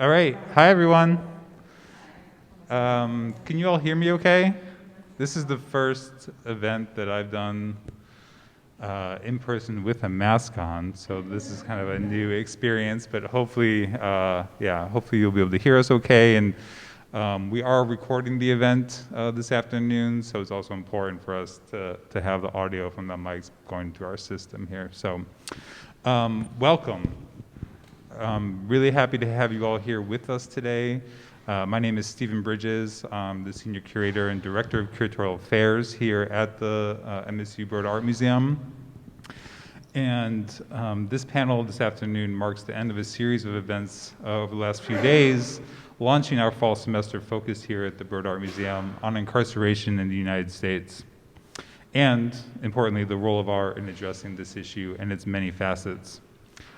All right. Hi, everyone. Can you all hear me okay? This is the first event that I've done in person with a mask on, so this is kind of a new experience, but hopefully, hopefully you'll be able to hear us okay. And we are recording the event this afternoon, so it's also important for us to have the audio from the mics going through our system here. So welcome. Really happy to have you all here with us today. My name is Stephen Bridges. I'm the Senior Curator and Director of Curatorial Affairs here at the MSU Broad Art Museum. And this panel this afternoon marks the end of a series of events over the last few days, launching our fall semester focus here at the Broad Art Museum on incarceration in the United States. And, importantly, the role of art in addressing this issue and its many facets.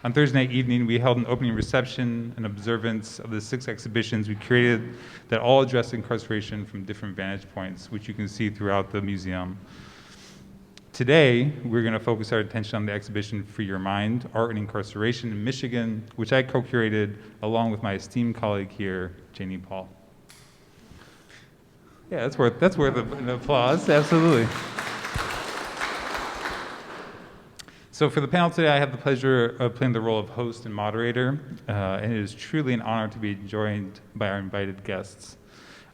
On Thursday night evening, we held an opening reception and observance of the 6 exhibitions we curated that all address incarceration from different vantage points, which you can see throughout the museum. Today, we're going to focus our attention on the exhibition Free Your Mind, Art and Incarceration in Michigan, which I co-curated along with my esteemed colleague here, Janie Paul. Yeah, that's worth an applause, absolutely. So for the panel today, I have the pleasure of playing the role of host and moderator, and it is truly an honor to be joined by our invited guests.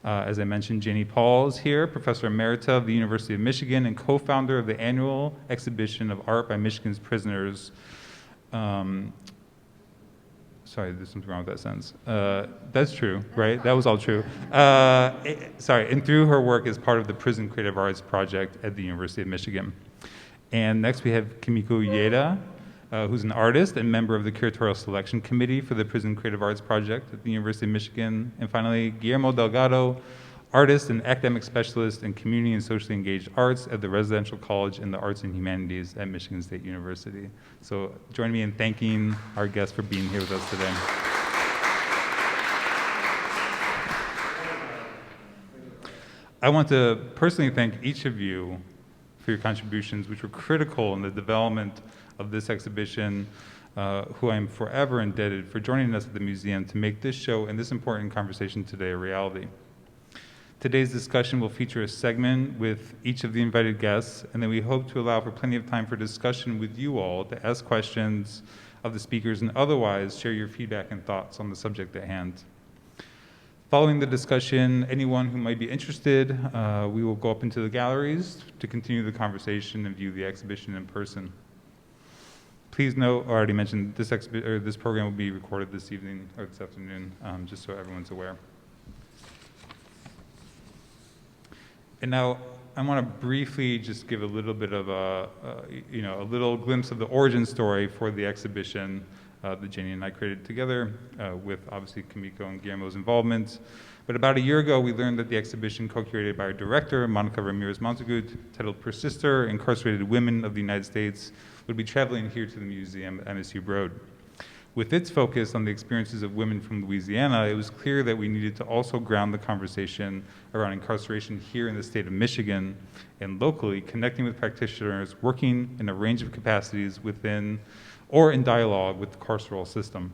As I mentioned, Janie Paul is here, Professor Emerita of the University of Michigan and co-founder of the annual exhibition of art by Michigan's prisoners. Sorry, there's something wrong with that sentence. That's true, right? That was all true. And through her work as part of the Prison Creative Arts Project at the University of Michigan. And next we have Kimiko Uyeda, who's an artist and member of the Curatorial Selection Committee for the Prison Creative Arts Project at the University of Michigan. And finally, Guillermo Delgado, artist and academic specialist in community and socially engaged arts at the Residential College in the Arts and Humanities at Michigan State University. So join me in thanking our guests for being here with us today. I want to personally thank each of you for your contributions, which were critical in the development of this exhibition, who I am forever indebted for joining us at the museum to make this show and this important conversation today a reality. Today's discussion will feature a segment with each of the invited guests, and then we hope to allow for plenty of time for discussion with you all to ask questions of the speakers and otherwise share your feedback and thoughts on the subject at hand. Following the discussion, anyone who might be interested, we will go up into the galleries to continue the conversation and view the exhibition in person. Please note, I already mentioned, this program will be recorded this evening or this afternoon, just so everyone's aware. And now, I want to briefly just give a little bit of a little glimpse of the origin story for the exhibition that Janie and I created together with obviously Kimiko and Guillermo's involvement. But about a year ago, we learned that the exhibition co-curated by our director, Monica Ramirez Montagut, titled Persister, Incarcerated Women of the United States, would be traveling here to the museum at MSU Broad. With its focus on the experiences of women from Louisiana, it was clear that we needed to also ground the conversation around incarceration here in the state of Michigan and locally, connecting with practitioners working in a range of capacities within or in dialogue with the carceral system.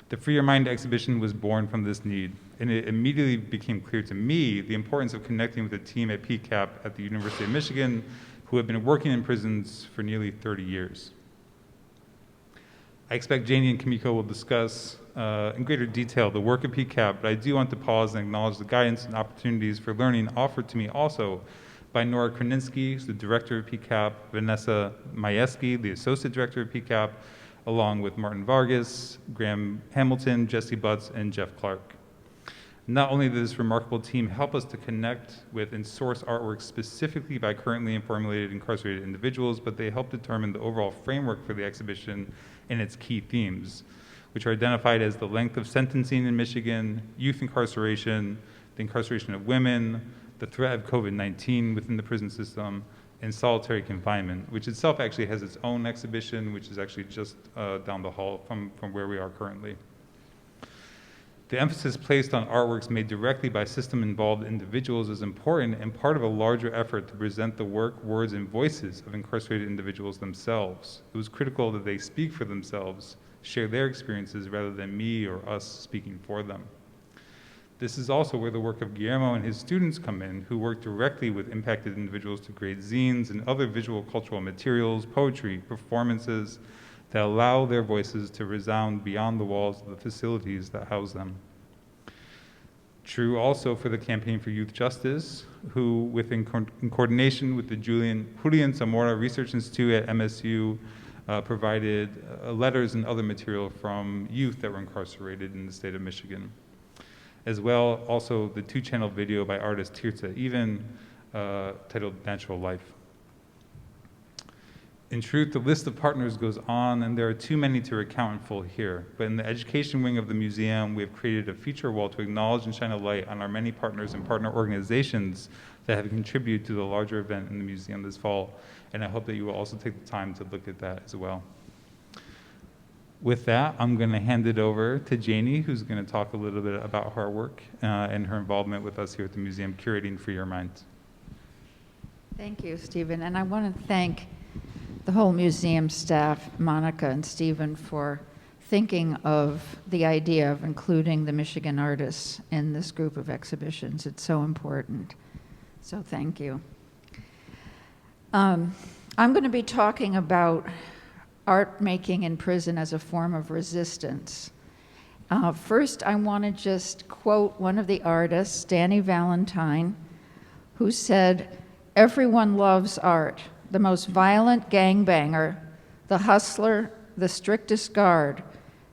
The Free Your Mind exhibition was born from this need, and it immediately became clear to me the importance of connecting with a team at PCAP at the University of Michigan who have been working in prisons for nearly 30 years. I expect Janie and Kimiko will discuss in greater detail the work of PCAP, but I do want to pause and acknowledge the guidance and opportunities for learning offered to me also by Nora Krasinski, who's the director of PCAP, Vanessa Majewski, the associate director of PCAP, along with Martin Vargas, Graham Hamilton, Jesse Butts, and Jeff Clark. Not only did this remarkable team help us to connect with and source artwork specifically by currently and formulated incarcerated individuals, but they helped determine the overall framework for the exhibition and its key themes, which are identified as the length of sentencing in Michigan, youth incarceration, the incarceration of women, the threat of COVID-19 within the prison system, and solitary confinement, which itself actually has its own exhibition, which is actually just down the hall from where we are currently. The emphasis placed on artworks made directly by system-involved individuals is important and part of a larger effort to present the work, words, and voices of incarcerated individuals themselves. It was critical that they speak for themselves share their experiences rather than me or us speaking for them. This is also where the work of Guillermo and his students come in, who work directly with impacted individuals to create zines and other visual cultural materials, poetry, performances that allow their voices to resound beyond the walls of the facilities that house them. True also for the Campaign for Youth Justice, who, in coordination with the Julian Zamora Research Institute at MSU, provided letters and other material from youth that were incarcerated in the state of Michigan. As well, also the 2-channel video by artist Tirza Even, titled Natural Life. In truth, the list of partners goes on, and there are too many to recount in full here. But in the education wing of the museum, we have created a feature wall to acknowledge and shine a light on our many partners and partner organizations that have contributed to the larger event in the museum this fall. And I hope that you will also take the time to look at that as well. With that, I'm going to hand it over to Janie, who's going to talk a little bit about her work and her involvement with us here at the museum, curating Free Your Mind. Thank you, Stephen. And I want to thank the whole museum staff, Monica and Stephen, for thinking of the idea of including the Michigan artists in this group of exhibitions. It's so important. So thank you. I'm going to be talking about art making in prison as a form of resistance. First, I want to just quote one of the artists, Carmen Valentine, who said, "Everyone loves art. The most violent gangbanger, the hustler, the strictest guard,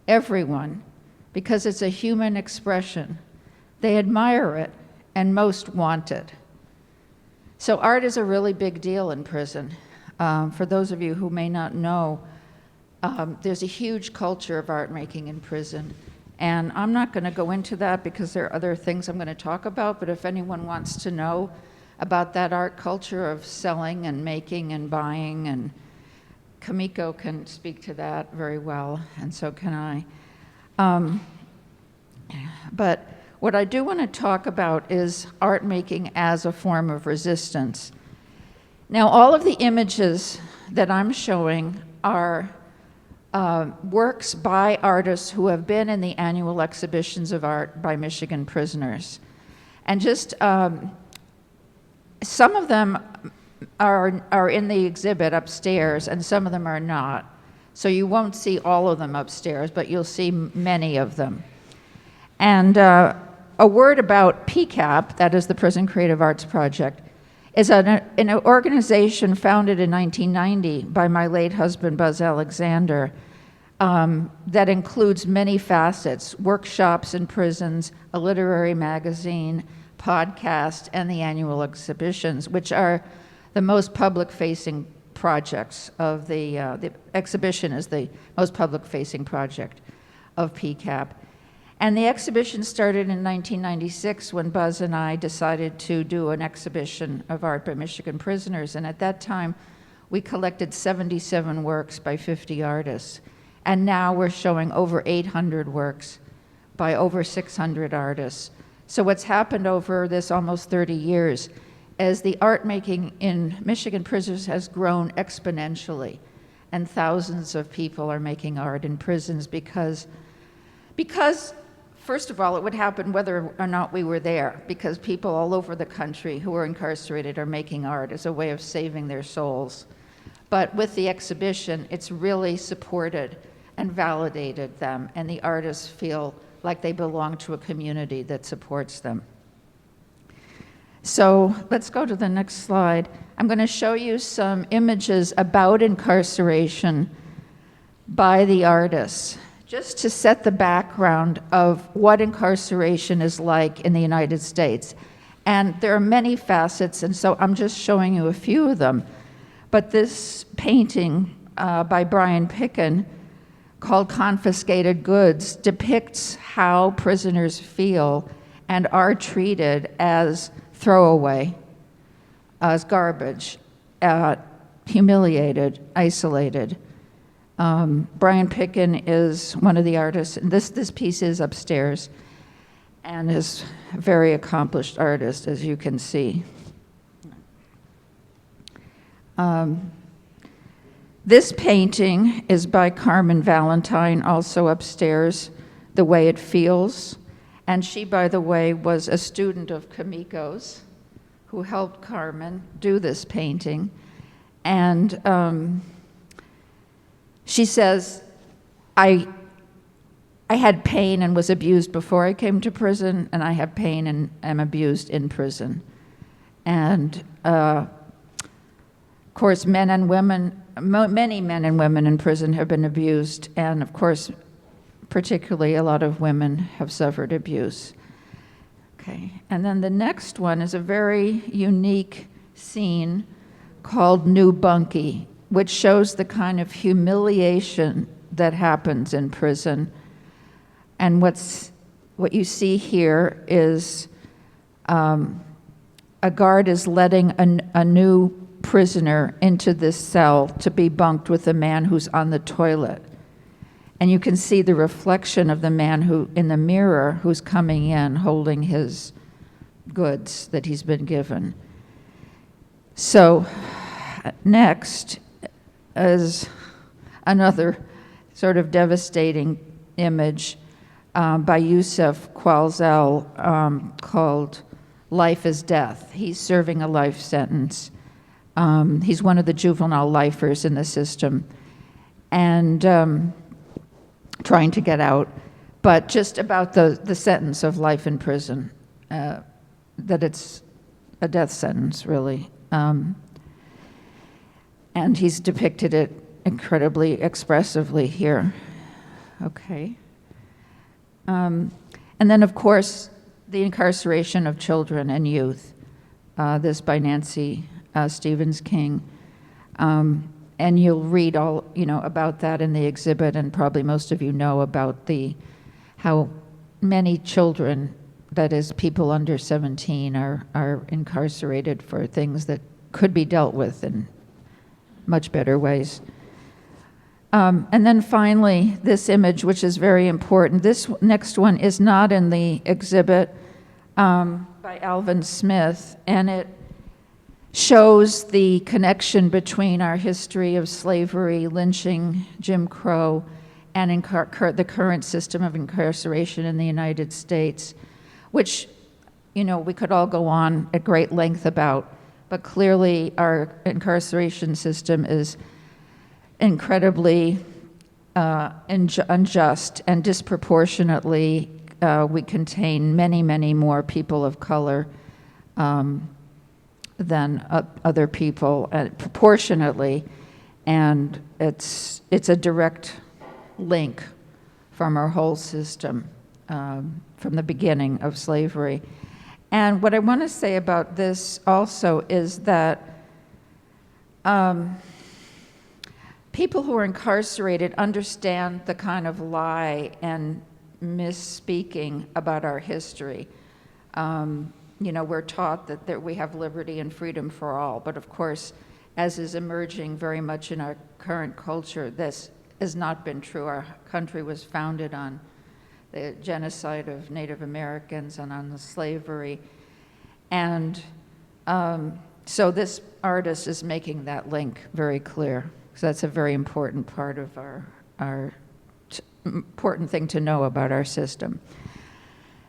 everyone, because it's a human expression. They admire it and most want it." So art is a really big deal in prison. For those of you who may not know, there's a huge culture of art making in prison. And I'm not going to go into that because there are other things I'm going to talk about, but if anyone wants to know about that art culture of selling and making and buying, and Kimiko can speak to that very well, and so can I. But what I do want to talk about is art making as a form of resistance. Now, all of the images that I'm showing are works by artists who have been in the annual exhibitions of art by Michigan prisoners. And just some of them are in the exhibit upstairs, and some of them are not. So you won't see all of them upstairs, but you'll see many of them. And a word about PCAP, that is the Prison Creative Arts Project, is an organization founded in 1990 by my late husband, Buzz Alexander, that includes many facets: workshops in prisons, a literary magazine, podcast, and the annual exhibitions, which are the most public-facing projects of the exhibition is the most public-facing project of PCAP. And the exhibition started in 1996 when Buzz and I decided to do an exhibition of art by Michigan prisoners. And at that time, we collected 77 works by 50 artists. And now we're showing over 800 works by over 600 artists. So what's happened over this almost 30 years is the art making in Michigan prisons has grown exponentially. And thousands of people are making art in prisons because first of all, it would happen whether or not we were there, because people all over the country who are incarcerated are making art as a way of saving their souls. But with the exhibition, it's really supported and validated them, and the artists feel like they belong to a community that supports them. So let's go to the next slide. I'm going to show you some images about incarceration by the artists, just to set the background of what incarceration is like in the United States. And there are many facets, and so I'm just showing you a few of them. But this painting by Brian Picken, called Confiscated Goods, depicts how prisoners feel and are treated as throwaway, as garbage, humiliated, isolated. Brian Picken is one of the artists, and this piece is upstairs, and is a very accomplished artist, as you can see. This painting is by Carmen Valentine, also upstairs, The Way It Feels. And she, by the way, was a student of Kimiko's who helped Carmen do this painting. And she says, I had pain and was abused before I came to prison, and I have pain and am abused in prison. And of course, men and women, many men and women in prison have been abused, and of course, particularly a lot of women have suffered abuse. Okay, and then the next one is a very unique scene called New Bunkie, which shows the kind of humiliation that happens in prison. And what you see here is a guard is letting a new prisoner into this cell to be bunked with a man who's on the toilet. And you can see the reflection of the man who, in the mirror, who's coming in holding his goods that he's been given. So next is another sort of devastating image by Yusuf Qualzel called Life is Death. He's serving a life sentence. He's one of the juvenile lifers in the system and trying to get out, but just about the sentence of life in prison, that it's a death sentence, really. And he's depicted it incredibly expressively here. Okay. And then, of course, the incarceration of children and youth, this by Nancy Stevens King. And you'll read all, about that in the exhibit, and probably most of you know about how many children, that is, people under 17, are incarcerated for things that could be dealt with in much better ways. And then finally, this image, which is very important. This next one is not in the exhibit by Alvin Smith, and it shows the connection between our history of slavery, lynching, Jim Crow, and the current system of incarceration in the United States, which, we could all go on at great length about, but clearly our incarceration system is incredibly unjust, and disproportionately we contain many, many more people of color than other people, proportionately, and it's a direct link from our whole system from the beginning of slavery. And what I want to say about this also is that people who are incarcerated understand the kind of lie and misspeaking about our history. We're taught that we have liberty and freedom for all, but of course, as is emerging very much in our current culture, this has not been true. Our country was founded on the genocide of Native Americans and on the slavery. And so this artist is making that link very clear. So that's a very important part of our important thing to know about our system.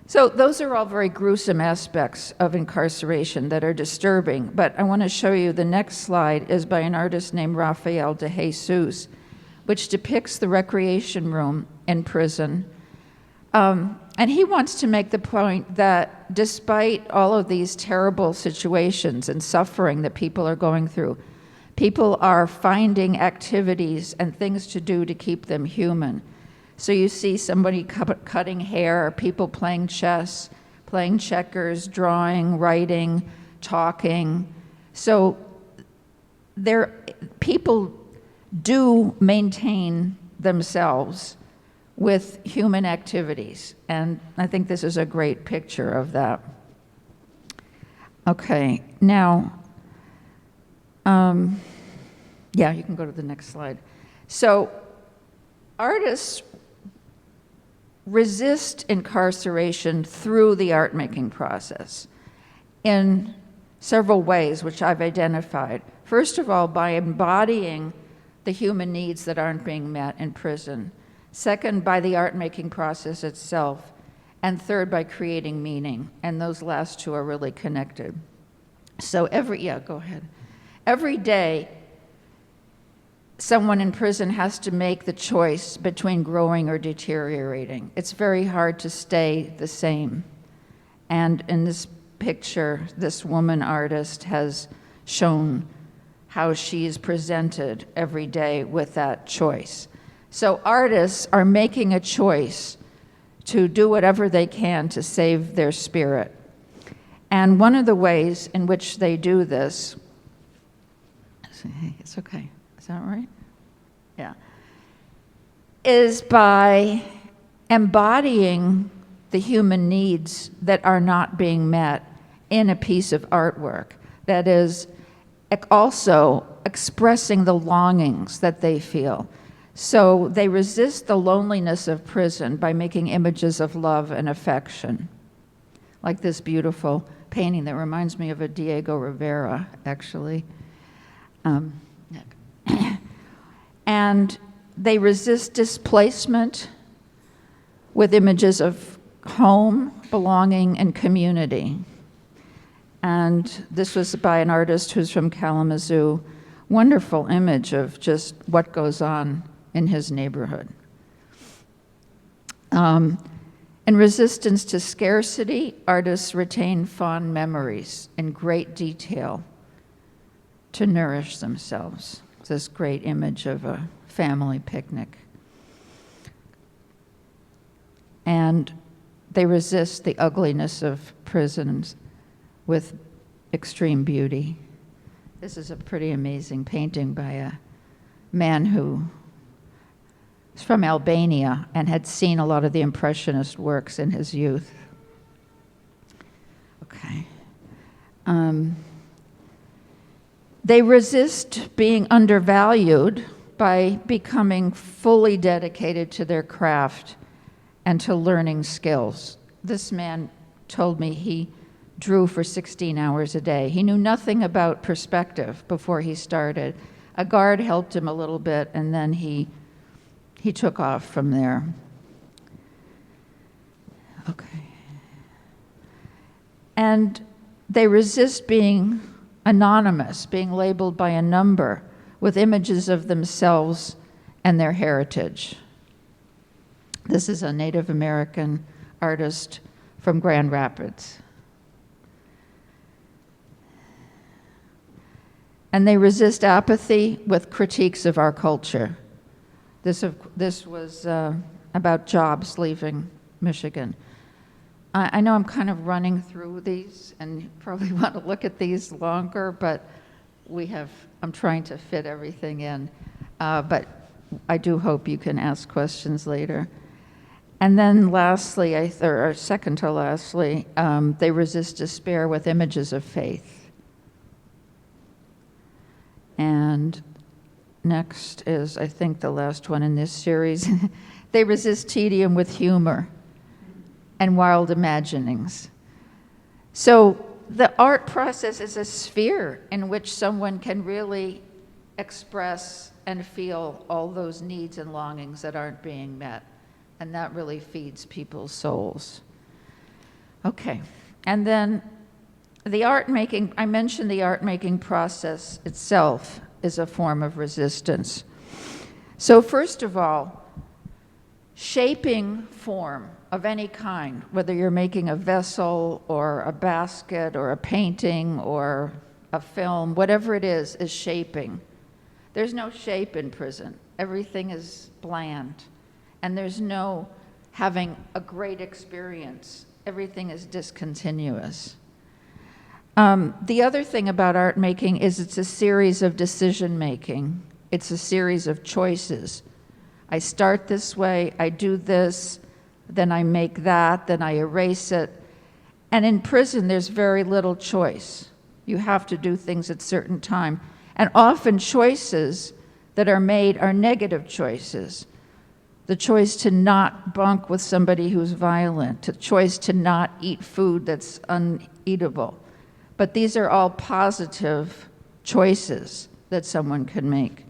So those are all very gruesome aspects of incarceration that are disturbing, but I want to show you the next slide is by an artist named Rafael de Jesus, which depicts the recreation room in prison. And he wants to make the point that despite all of these terrible situations and suffering that people are going through, people are finding activities and things to do to keep them human. So you see somebody cutting hair, people playing chess, playing checkers, drawing, writing, talking. So people do maintain themselves with human activities. And I think this is a great picture of that. Okay, now, yeah, you can go to the next slide. So artists resist incarceration through the art-making process in several ways, which I've identified. First of all, by embodying the human needs that aren't being met in prison. Second, by the art-making process itself. And third, by creating meaning. And those last two are really connected. So go ahead. Every day, someone in prison has to make the choice between growing or deteriorating. It's very hard to stay the same. And in this picture, this woman artist has shown how she is presented every day with that choice. So artists are making a choice to do whatever they can to save their spirit. And one of the ways in which they do this, it's okay, is that right? Yeah. Is by embodying the human needs that are not being met in a piece of artwork. That is, also expressing the longings that they feel. So they resist the loneliness of prison by making images of love and affection. Like this beautiful painting that reminds me of a Diego Rivera, actually. And they resist displacement with images of home, belonging, and community. And this was by an artist who's from Kalamazoo. Wonderful image of just what goes on in his neighborhood. In resistance to scarcity, artists retain fond memories in great detail to nourish themselves. This great image of a family picnic. And they resist the ugliness of prisons with extreme beauty. This is a pretty amazing painting by a man who is from Albania and had seen a lot of the Impressionist works in his youth. Okay. They resist being undervalued by becoming fully dedicated to their craft and to learning skills. This man told me he drew for 16 hours a day. He knew nothing about perspective before he started. A guard helped him a little bit, and then he took off from there. Okay. And they resist being anonymous, being labeled by a number with images of themselves and their heritage. This is a Native American artist from Grand Rapids. And they resist apathy with critiques of our culture. This was about jobs leaving Michigan. I know I'm kind of running through these, and you probably want to look at these longer, but I'm trying to fit everything in. But I do hope you can ask questions later. And then lastly, or second to lastly, they resist despair with images of faith. And next is, I think, the last one in this series. They resist tedium with humor and wild imaginings. So the art process is a sphere in which someone can really express and feel all those needs and longings that aren't being met. And that really feeds people's souls. Okay, and then the art making, I mentioned the art making process itself is a form of resistance. So first of all, shaping form of any kind, whether you're making a vessel or a basket or a painting or a film, whatever it is shaping. There's no shape in prison. Everything is bland. And there's no having a great experience. Everything is discontinuous. The other thing about art making is it's a series of decision making. It's a series of choices. I start this way, I do this, then I make that, then I erase it. And in prison, there's very little choice. You have to do things at certain time. And often choices that are made are negative choices. The choice to not bunk with somebody who's violent, the choice to not eat food that's uneatable. But these are all positive choices that someone can make.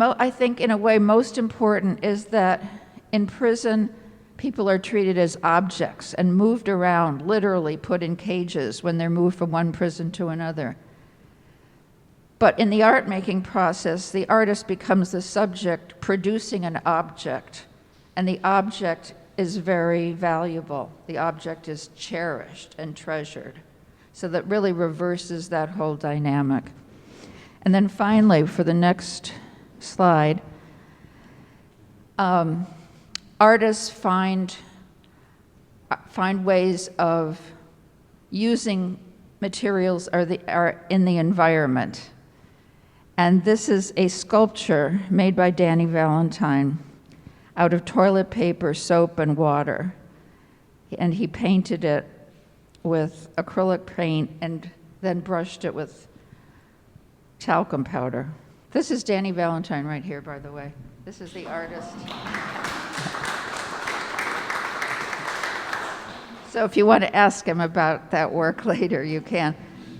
I think in a way most important is that in prison, people are treated as objects and moved around, literally put in cages when they're moved from one prison to another. But in the art-making process, the artist becomes the subject producing an object, and the object is very valuable. The object is cherished and treasured. So that really reverses that whole dynamic. And then finally, for the next slide, artists find ways of using materials are in the environment. And this is a sculpture made by Janie Valentine out of toilet paper, soap, and water. And he painted it with acrylic paint and then brushed it with talcum powder. This is Janie Valentine right here, by the way. This is the artist. So if you want to ask him about that work later, you can.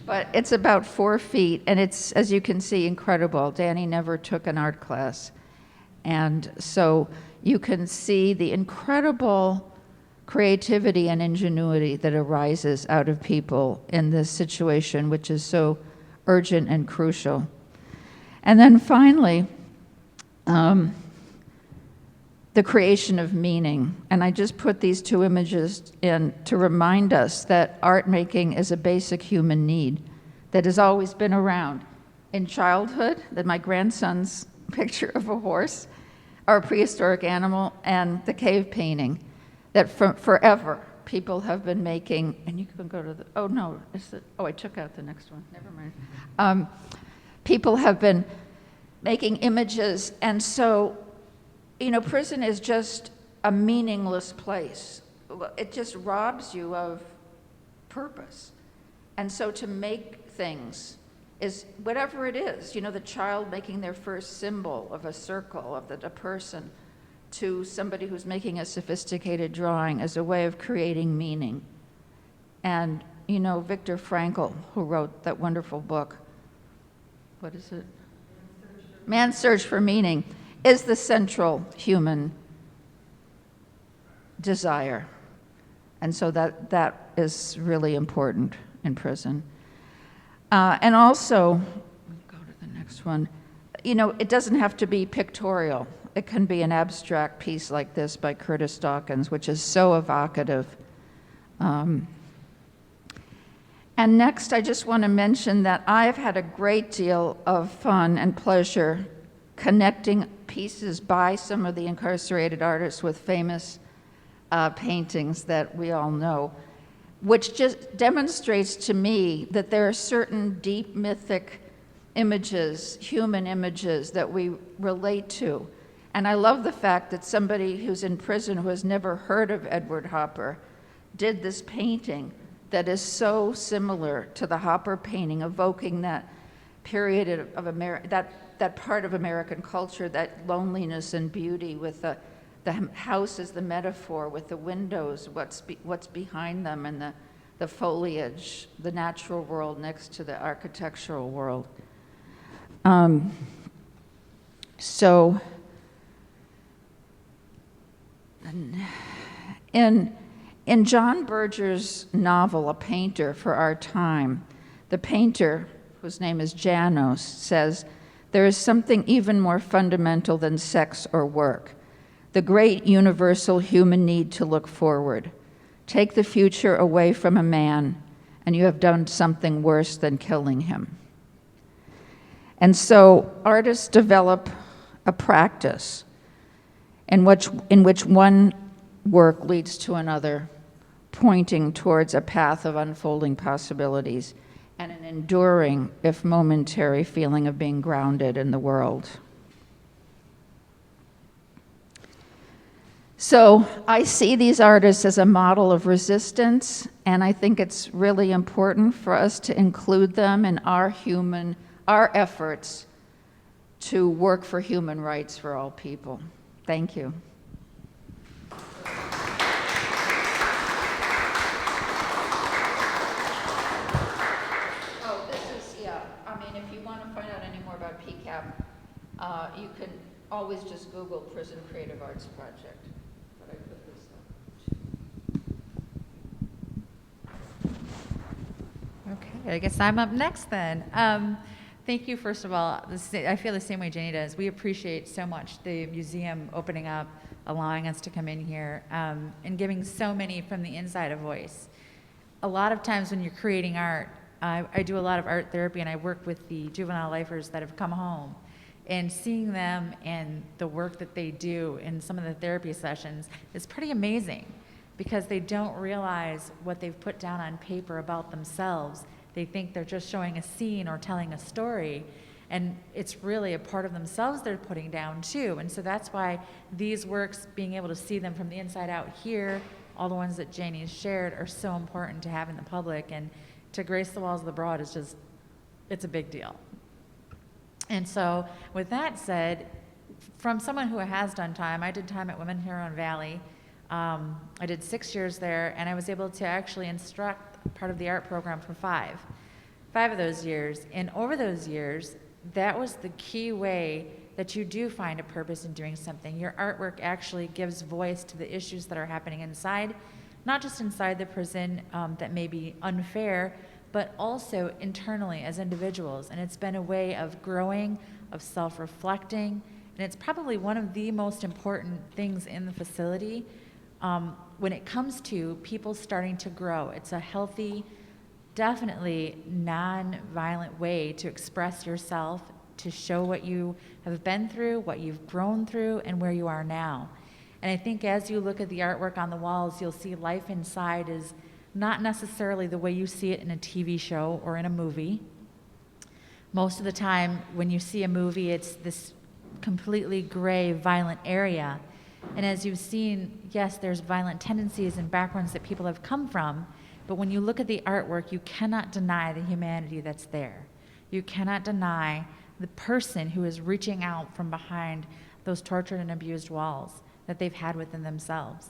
But it's about 4 feet, and it's, as you can see, incredible. Janie never took an art class. And so you can see the incredible creativity and ingenuity that arises out of people in this situation, which is so urgent and crucial. And then finally, the creation of meaning. And I just put these 2 images in to remind us that art making is a basic human need that has always been around. In childhood, that my grandson's picture of a horse or a prehistoric animal, and the cave painting, that forever people have been making, and you can go to the, oh no, I took out the next one, never mind. People have been making images, and so, prison is just a meaningless place. It just robs you of purpose. And so to make things is whatever it is, the child making their first symbol of a circle, of a person, to somebody who's making a sophisticated drawing as a way of creating meaning. And, Viktor Frankl, who wrote that wonderful book, what is it? Man's Search for Meaning, is the central human desire. And so that is really important in prison. And also, go to the next one, it doesn't have to be pictorial. It can be an abstract piece like this by Curtis Dawkins, which is so evocative. And next, I just want to mention that I've had a great deal of fun and pleasure connecting pieces by some of the incarcerated artists with famous paintings that we all know, which just demonstrates to me that there are certain deep mythic images, human images, that we relate to. And I love the fact that somebody who's in prison who has never heard of Edward Hopper did this painting that is so similar to the Hopper painting, evoking that period of that part of American culture, that loneliness and beauty, with the house as the metaphor, with the windows, what's behind them, and the foliage, the natural world next to the architectural world. So in John Berger's novel, A Painter for Our Time, the painter, whose name is Janos, says, "There is something even more fundamental than sex or work, the great universal human need to look forward. Take the future away from a man, and you have done something worse than killing him." And so artists develop a practice in which one work leads to another, pointing towards a path of unfolding possibilities and an enduring, if momentary, feeling of being grounded in the world. So I see these artists as a model of resistance, and I think it's really important for us to include them in our efforts to work for human rights for all people. Thank you. If you want to find out any more about PCAP, You can always just Google Prison Creative Arts Project. But I put this up. Okay, I guess I'm up next then. Thank you, first of all. I feel the same way Janie does. We appreciate so much the museum opening up, allowing us to come in here, and giving so many from the inside a voice. A lot of times when you're creating art, I do a lot of art therapy, and I work with the juvenile lifers that have come home. And seeing them and the work that they do in some of the therapy sessions is pretty amazing, because they don't realize what they've put down on paper about themselves. They think they're just showing a scene or telling a story, and it's really a part of themselves they're putting down too. And so that's why these works, being able to see them from the inside out here, all the ones that Janie has shared, are so important to have in the public, and to grace the walls of the Broad is just, it's a big deal. And so with that said, from someone who has done time, I did time at Women Huron Valley. I did 6 years there, and I was able to actually instruct part of the art program for five of those years. And over those years, that was the key way that you do find a purpose in doing something. Your artwork actually gives voice to the issues that are happening inside, not just inside the prison that may be unfair, but also internally as individuals. And it's been a way of growing, of self-reflecting, and it's probably one of the most important things in the facility when it comes to people starting to grow. It's a healthy, definitely non-violent way to express yourself, to show what you have been through, what you've grown through, and where you are now. And I think as you look at the artwork on the walls, you'll see life inside is not necessarily the way you see it in a TV show or in a movie. Most of the time when you see a movie, it's this completely gray, violent area. And as you've seen, yes, there's violent tendencies and backgrounds that people have come from, but when you look at the artwork, you cannot deny the humanity that's there. You cannot deny the person who is reaching out from behind those tortured and abused walls that they've had within themselves.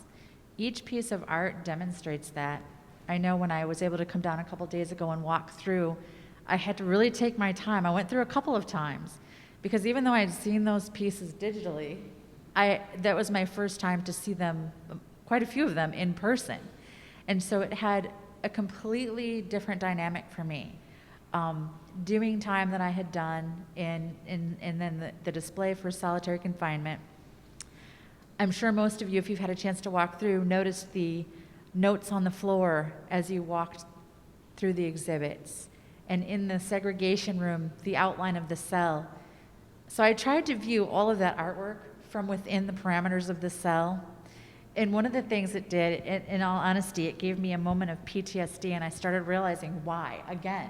Each piece of art demonstrates that. I know when I was able to come down a couple days ago and walk through, I had to really take my time. I went through a couple of times, because even though I had seen those pieces digitally, that was my first time to see them, quite a few of them, in person. And so it had a completely different dynamic for me. Doing time that I had done, and then the display for solitary confinement. I'm sure most of you, if you've had a chance to walk through, noticed the notes on the floor as you walked through the exhibits. And in the segregation room, the outline of the cell. So I tried to view all of that artwork from within the parameters of the cell. And one of the things it did, in all honesty, it gave me a moment of PTSD, and I started realizing why. Again,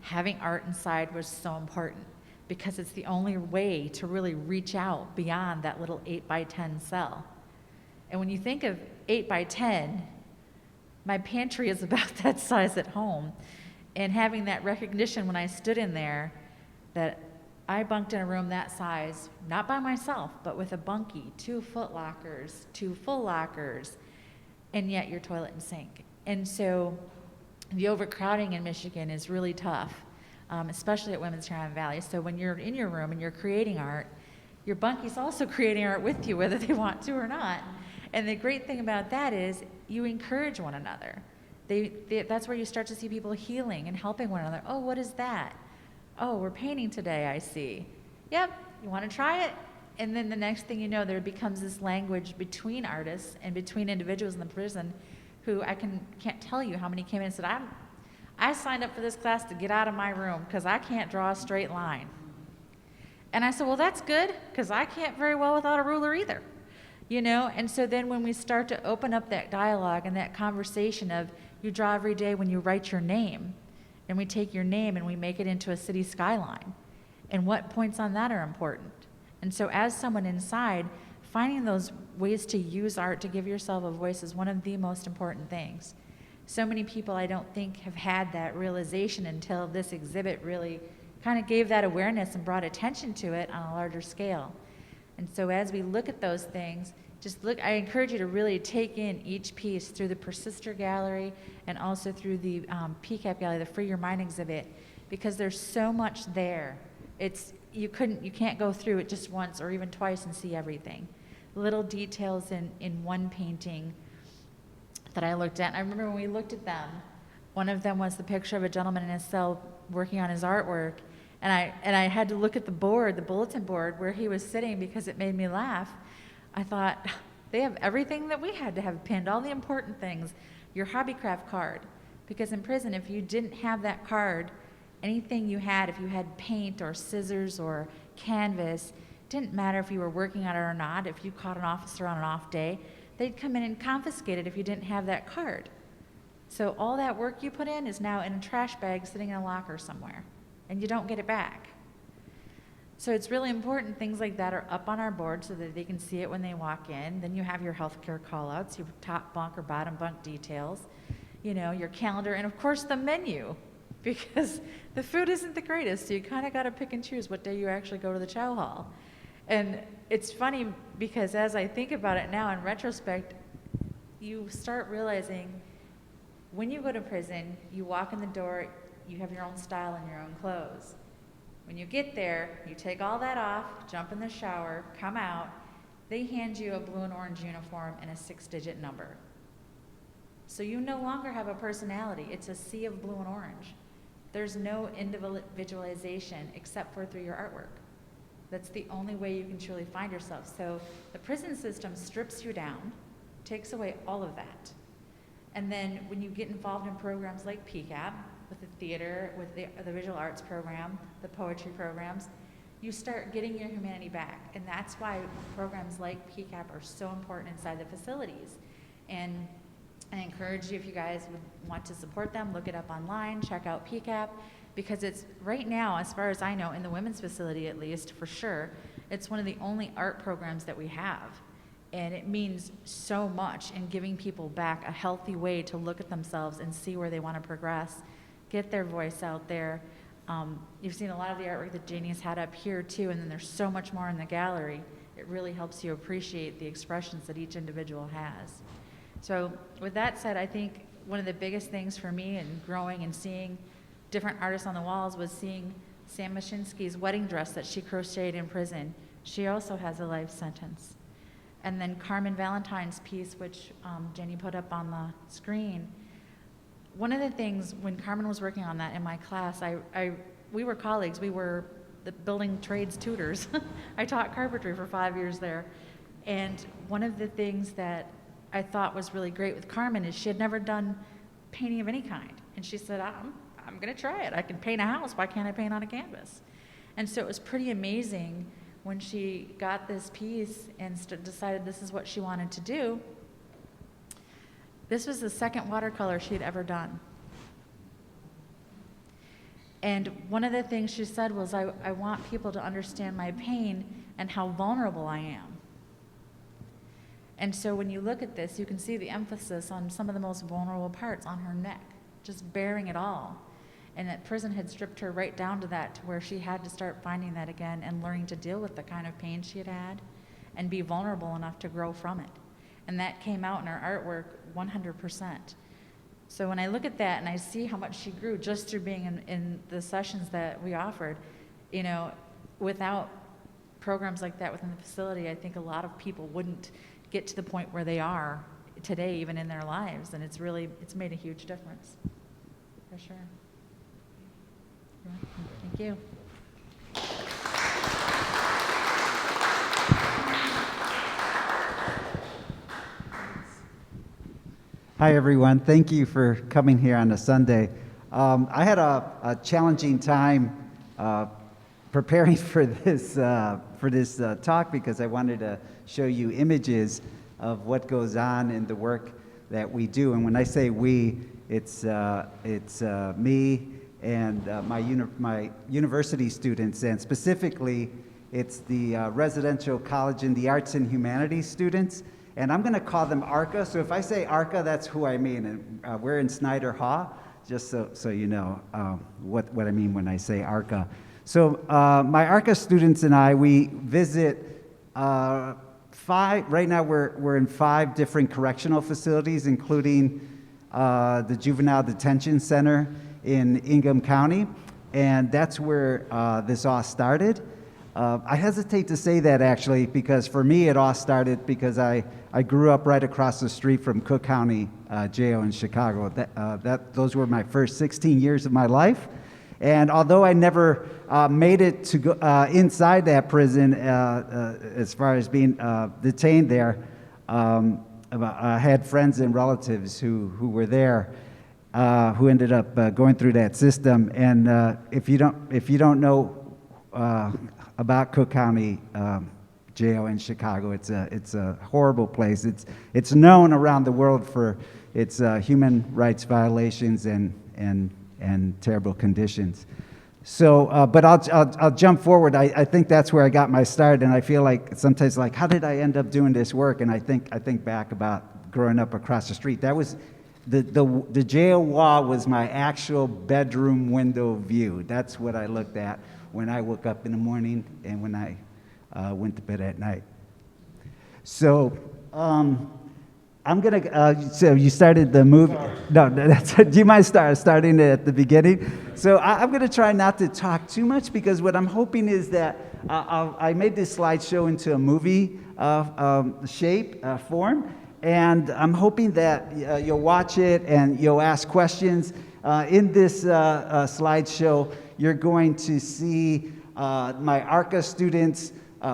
having art inside was so important, because it's the only way to really reach out beyond that little 8x10 cell. And when you think of 8x10, my pantry is about that size at home. And having that recognition when I stood in there that I bunked in a room that size, not by myself, but with a bunkie, 2 foot lockers, 2 full lockers, and yet your toilet and sink. And so the overcrowding in Michigan is really tough, especially at Women's Huron Valley. So when you're in your room and you're creating art, your bunkie's also creating art with you, whether they want to or not. And the great thing about that is you encourage one another. That's where you start to see people healing and helping one another. Oh, what is that? Oh, we're painting today, I see. Yep, you want to try it? And then the next thing you know, there becomes this language between artists and between individuals in the prison who can't tell you how many came in and said, I signed up for this class to get out of my room because I can't draw a straight line. And I said, well, that's good, because I can't very well without a ruler either. You know, and so then when we start to open up that dialogue and that conversation of you draw every day when you write your name, and we take your name and we make it into a city skyline, and what points on that are important. And so as someone inside, finding those ways to use art to give yourself a voice is one of the most important things. So many people, I don't think, have had that realization until this exhibit really kind of gave that awareness and brought attention to it on a larger scale. And so as we look at those things, I encourage you to really take in each piece through the Persister Gallery and also through the PCAP Gallery, the Free Your Mind exhibit, because there's so much there. you can't go through it just once or even twice and see everything. Little details in one painting that I looked at. And I remember when we looked at them, one of them was the picture of a gentleman in his cell working on his artwork. And I had to look at the board, the bulletin board, where he was sitting because it made me laugh. I thought, they have everything that we had to have pinned, all the important things, your hobbycraft card. Because in prison, if you didn't have that card, anything you had, if you had paint or scissors or canvas, didn't matter if you were working on it or not. If you caught an officer on an off day, they'd come in and confiscate it if you didn't have that card. So all that work you put in is now in a trash bag sitting in a locker somewhere, and you don't get it back. So it's really important things like that are up on our board so that they can see it when they walk in. Then you have your healthcare call-outs, your top bunk or bottom bunk details, you know, your calendar, and of course the menu, because the food isn't the greatest, so you kind of got to pick and choose what day you actually go to the chow hall. And it's funny because as I think about it now in retrospect, you start realizing when you go to prison, you walk in the door, you have your own style and your own clothes. When you get there, you take all that off, jump in the shower, come out, they hand you a blue and orange uniform and a 6-digit number. So you no longer have a personality. It's a sea of blue and orange. There's no individualization except for through your artwork. That's the only way you can truly find yourself. So the prison system strips you down, takes away all of that. And then when you get involved in programs like PCAP, with the theater, with the visual arts program, the poetry programs, you start getting your humanity back. And that's why programs like PCAP are so important inside the facilities. And I encourage you, if you guys would want to support them, look it up online, check out PCAP, because it's right now, as far as I know, in the women's facility at least, for sure, it's one of the only art programs that we have. And it means so much in giving people back a healthy way to look at themselves and see where they want to progress, get their voice out there. You've seen a lot of the artwork that Janie has had up here too, and then there's so much more in the gallery. It really helps you appreciate the expressions that each individual has. So with that said, I think one of the biggest things for me in growing and seeing different artists on the walls was seeing Sam Mashinsky's wedding dress that she crocheted in prison. She also has a life sentence. And then Carmen Valentine's piece, which Janie put up on the screen. One of the things, when Carmen was working on that in my class, we were colleagues. We were the building trades tutors. I taught carpentry for 5 years there. And one of the things that I thought was really great with Carmen is she had never done painting of any kind. And she said, I'm going to try it. I can paint a house. Why can't I paint on a canvas? And so it was pretty amazing when she got this piece and decided this is what she wanted to do. This was the second watercolor she had ever done. And one of the things she said was, I want people to understand my pain and how vulnerable I am. And so when you look at this, you can see the emphasis on some of the most vulnerable parts on her neck, just bearing it all. And that prison had stripped her right down to that, to where she had to start finding that again and learning to deal with the kind of pain she had had and be vulnerable enough to grow from it. And that came out in her artwork 100%. So when I look at that and I see how much she grew just through being in the sessions that we offered, you know, without programs like that within the facility, I think a lot of people wouldn't get to the point where they are today, even in their lives. And it's made a huge difference, for sure. Thank you. Hi, everyone. Thank you for coming here on a Sunday. I had a challenging time preparing for this talk because I wanted to show you images of what goes on in the work that we do. And when I say we, it's me and my university students, and specifically, it's the residential college in the arts and humanities students. And I'm going to call them ARCA. So if I say ARCA, that's who I mean. And we're in Snyder Hall, just so you know what I mean when I say ARCA. So my ARCA students and I, we visit right now we're in 5 different correctional facilities, including the Juvenile Detention Center in Ingham County. And that's where this all started. I hesitate to say that actually because for me it all started because I grew up right across the street from Cook County Jail in Chicago. Those were my first 16 years of my life. And although I never made it to go inside that prison as far as being detained there, I had friends and relatives who were there who ended up going through that system. And if you don't know about Cook County Jail in Chicago, it's a horrible place. It's known around the world for its human rights violations and terrible conditions. So, but I'll jump forward. I think that's where I got my start, and I feel like sometimes like, how did I end up doing this work? And I think back about growing up across the street. That was the jail wall was my actual bedroom window view. That's what I looked at when I woke up in the morning and when I went to bed at night. So. I'm gonna. So you started the movie. No, do you mind starting at the beginning? So I'm gonna try not to talk too much because what I'm hoping is that I made this slideshow into a movie form, and I'm hoping that you'll watch it and you'll ask questions. In this slideshow, you're going to see my ARCA students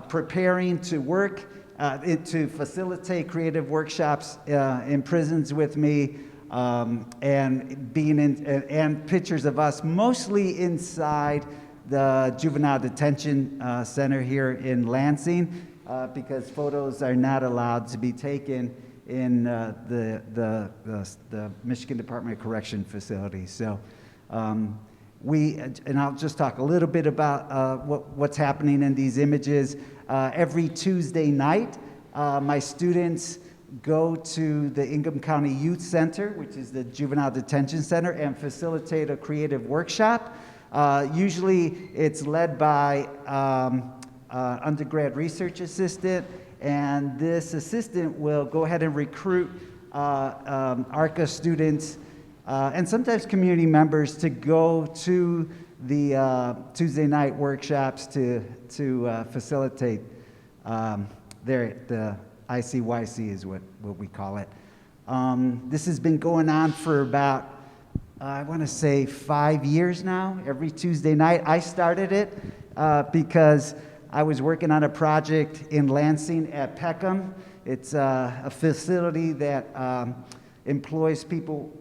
preparing to work. To facilitate creative workshops in prisons with me, and being and pictures of us mostly inside the juvenile detention center here in Lansing, because photos are not allowed to be taken in the Michigan Department of Correction facility. So. And I'll just talk a little bit about what's happening in these images. Every Tuesday night, my students go to the Ingham County Youth Center, which is the Juvenile Detention Center, and facilitate a creative workshop. Usually it's led by undergrad research assistant, and this assistant will go ahead and recruit ARCA students and sometimes community members to go to the Tuesday night workshops to facilitate the ICYC is what we call it. This has been going on for about, I want to say 5 years now, every Tuesday night. I started it because I was working on a project in Lansing at Peckham. It's a facility that employs people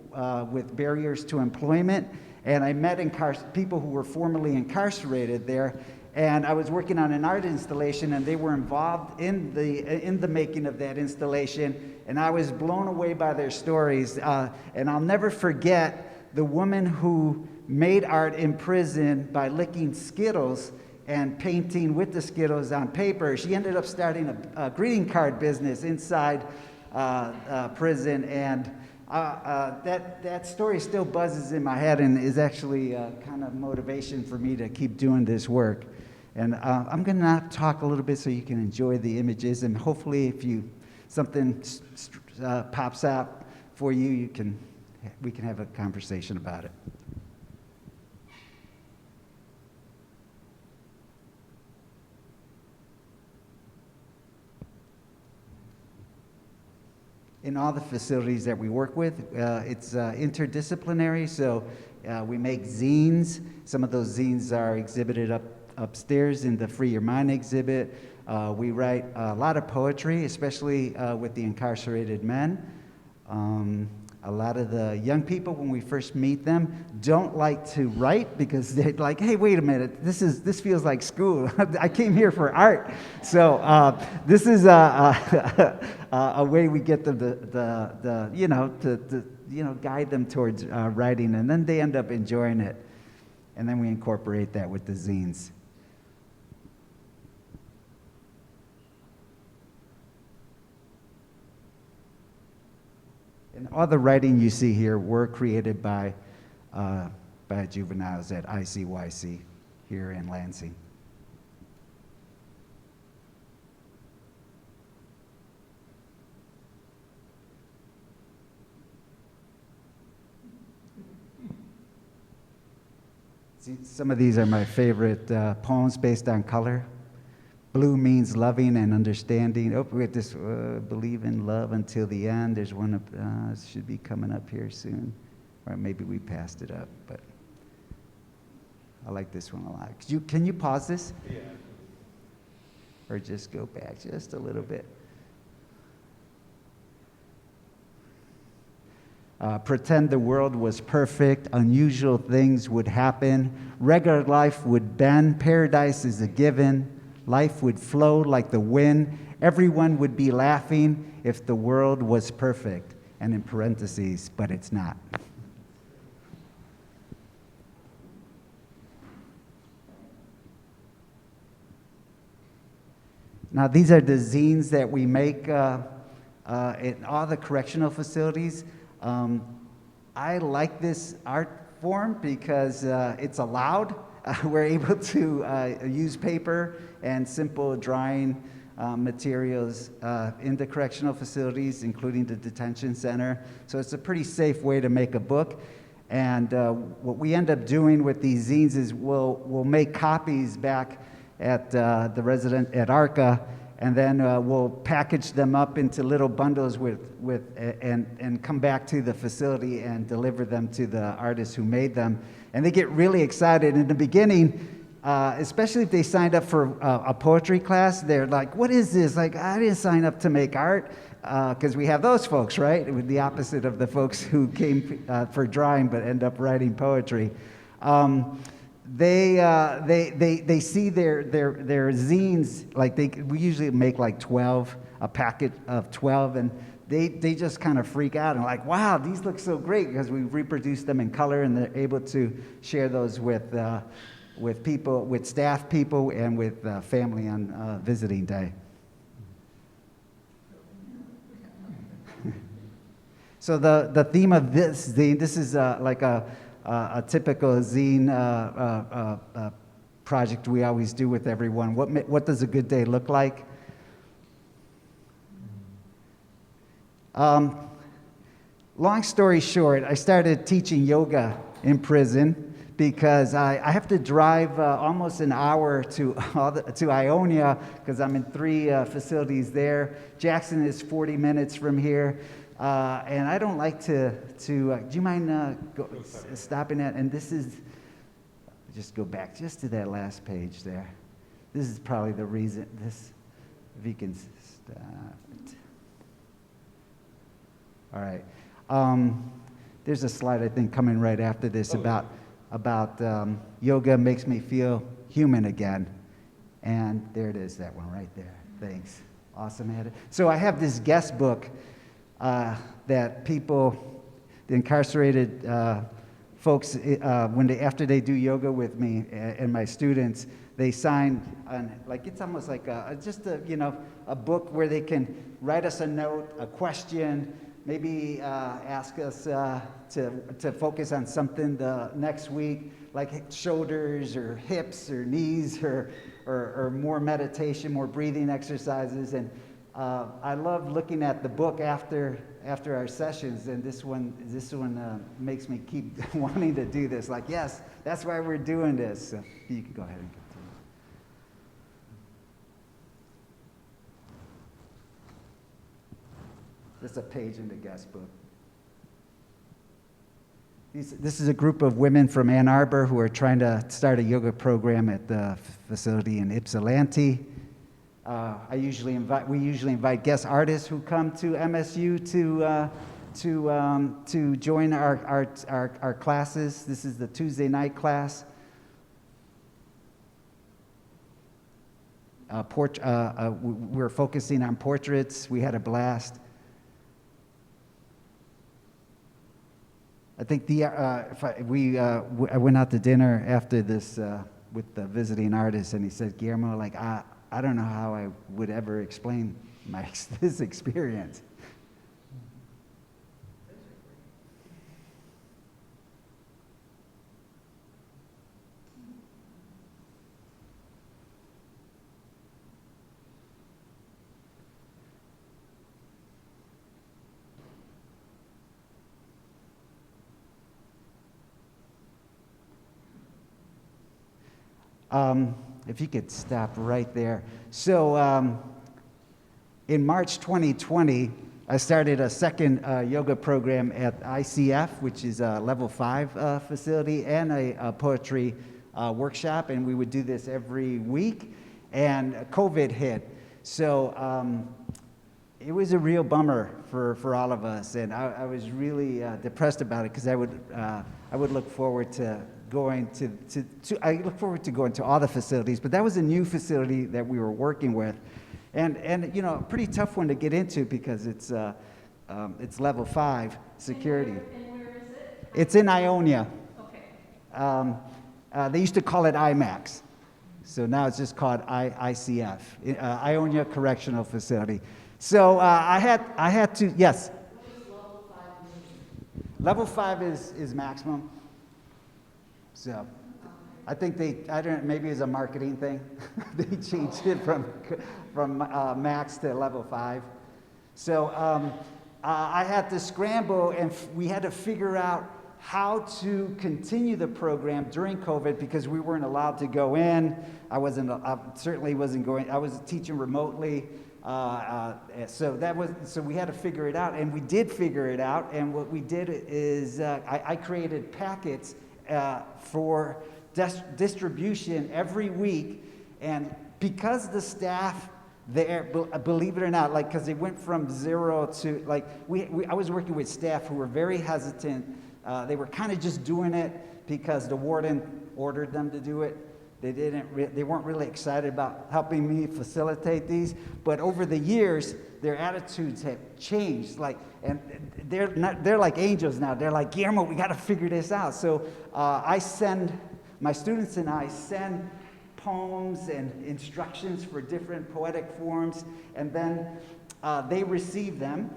with barriers to employment, and I met people who were formerly incarcerated there, and I was working on an art installation, and they were involved in the making of that installation, and I was blown away by their stories, and I'll never forget the woman who made art in prison by licking Skittles and painting with the Skittles on paper. She ended up starting a greeting card business inside prison, and that story still buzzes in my head and is actually kind of motivation for me to keep doing this work. And I'm going to talk a little bit so you can enjoy the images, and hopefully if something pops out for you, we can have a conversation about it. In all the facilities that we work with, it's interdisciplinary, so we make zines. Some of those zines are exhibited upstairs in the Free Your Mind exhibit. We write a lot of poetry, especially with the incarcerated men. A lot of the young people, when we first meet them, don't like to write because they're like, hey, wait a minute, this feels like school. I came here for art. So this is a way we get them to guide them towards writing, and then they end up enjoying it. And then we incorporate that with the zines. And all the writing you see here were created by juveniles at ICYC here in Lansing. See, some of these are my favorite poems based on color. Blue means loving and understanding. Oh, we have this, believe in love until the end. There's one up, should be coming up here soon. Or maybe we passed it up, but I like this one a lot. Can you pause this? Yeah. Or just go back just a little bit. Pretend the world was perfect, unusual things would happen, regular life would bend, paradise is a given, life would flow like the wind, everyone would be laughing if the world was perfect, and in parentheses, but it's not. Now, these are the zines that we make in all the correctional facilities. I like this art form because it's allowed. We're able to use paper and simple drawing materials in the correctional facilities, including the detention center. So it's a pretty safe way to make a book. And what we end up doing with these zines is we'll make copies back at the resident at ARCA, and then we'll package them up into little bundles and come back to the facility and deliver them to the artists who made them. And they get really excited. In the beginning, especially if they signed up for a poetry class, they're like, what is this? Like, I didn't sign up to make art, because we have those folks, right? It was the opposite of the folks who came for drawing but end up writing poetry. They see their zines, like we usually make like 12, a packet of 12, and they just kind of freak out and like, wow, these look so great, because we reproduce them in color, and they're able to share those with people, with staff people, and with family on visiting day. So the theme of this zine, this is like a typical zine project we always do with everyone. What does a good day look like? Long story short, I started teaching yoga in prison because I have to drive almost an hour to Ionia, because I'm in 3 facilities there. Jackson is 40 minutes from here. And I don't like to do you mind stopping that? And this is, just go back just to that last page there. This is probably the reason, if you can stop it. All right. There's a slide, I think, coming right after this about yoga makes me feel human again. And there it is, that one right there. Thanks. Awesome, Ed. So I have this guest book that people, the incarcerated folks, after they do yoga with me and my students, they sign on, like, it's almost like just a book where they can write us a note, a question, maybe ask us to focus on something the next week, like shoulders or hips or knees or more meditation, more breathing exercises. And I love looking at the book after our sessions, and this one makes me keep wanting to do this. Like, yes, that's why we're doing this. So you can go ahead and continue. Just a page in the guest book. This is a group of women from Ann Arbor who are trying to start a yoga program at the facility in Ypsilanti. We usually invite guest artists who come to MSU to join our classes. This is the Tuesday night class. We're focusing on portraits. We had a blast. I think I went out to dinner after this with the visiting artist, and he said, Guillermo, like, I don't know how I would ever explain this experience. if you could stop right there. So in March 2020, I started a second yoga program at ICF, which is a level 5 facility, and a poetry workshop, and we would do this every week, and COVID hit. So it was a real bummer for all of us, and I was really depressed about it, because I would look forward to going I look forward to going to all the facilities, but that was a new facility that we were working with, and you know, a pretty tough one to get into, because it's level 5 security. And where is it? It's in Ionia. Okay. They used to call it IMAX, so now it's just called ICF, Ionia Correctional Facility. So I had to, yes. What does level 5 mean? Level 5 is maximum. So I think maybe it's a marketing thing. They changed it from max to level 5. So I had to scramble, and we had to figure out how to continue the program during COVID, because we weren't allowed to go in. I certainly wasn't going. I was teaching remotely. So we had to figure it out, and we did figure it out. And what we did is I created packets for distribution every week, and because the staff there, believe it or not, like, because it went from 0 to, like, I was working with staff who were very hesitant. They were kind of just doing it because the warden ordered them to do it. They weren't really excited about helping me facilitate these, but over the years, their attitudes have changed. Like, and they're like angels now. They're like, Guillermo, we got to figure this out. So my students and I send poems and instructions for different poetic forms, and then they receive them.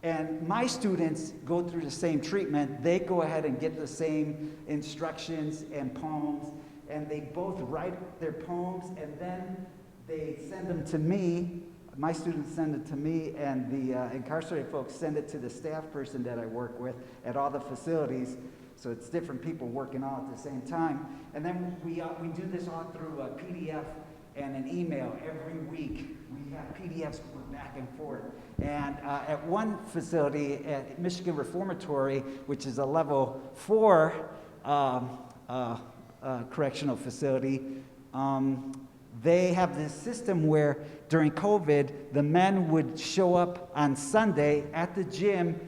And my students go through the same treatment. They go ahead and get the same instructions and poems, and they both write their poems, and then they send them to me. My students send it to me, and the incarcerated folks send it to the staff person that I work with at all the facilities. So it's different people working all at the same time. And then we do this all through a PDF and an email every week. We have PDFs going back and forth. And at one facility, at Michigan Reformatory, which is a level 4 correctional facility, they have this system where during COVID, the men would show up on Sunday at the gym.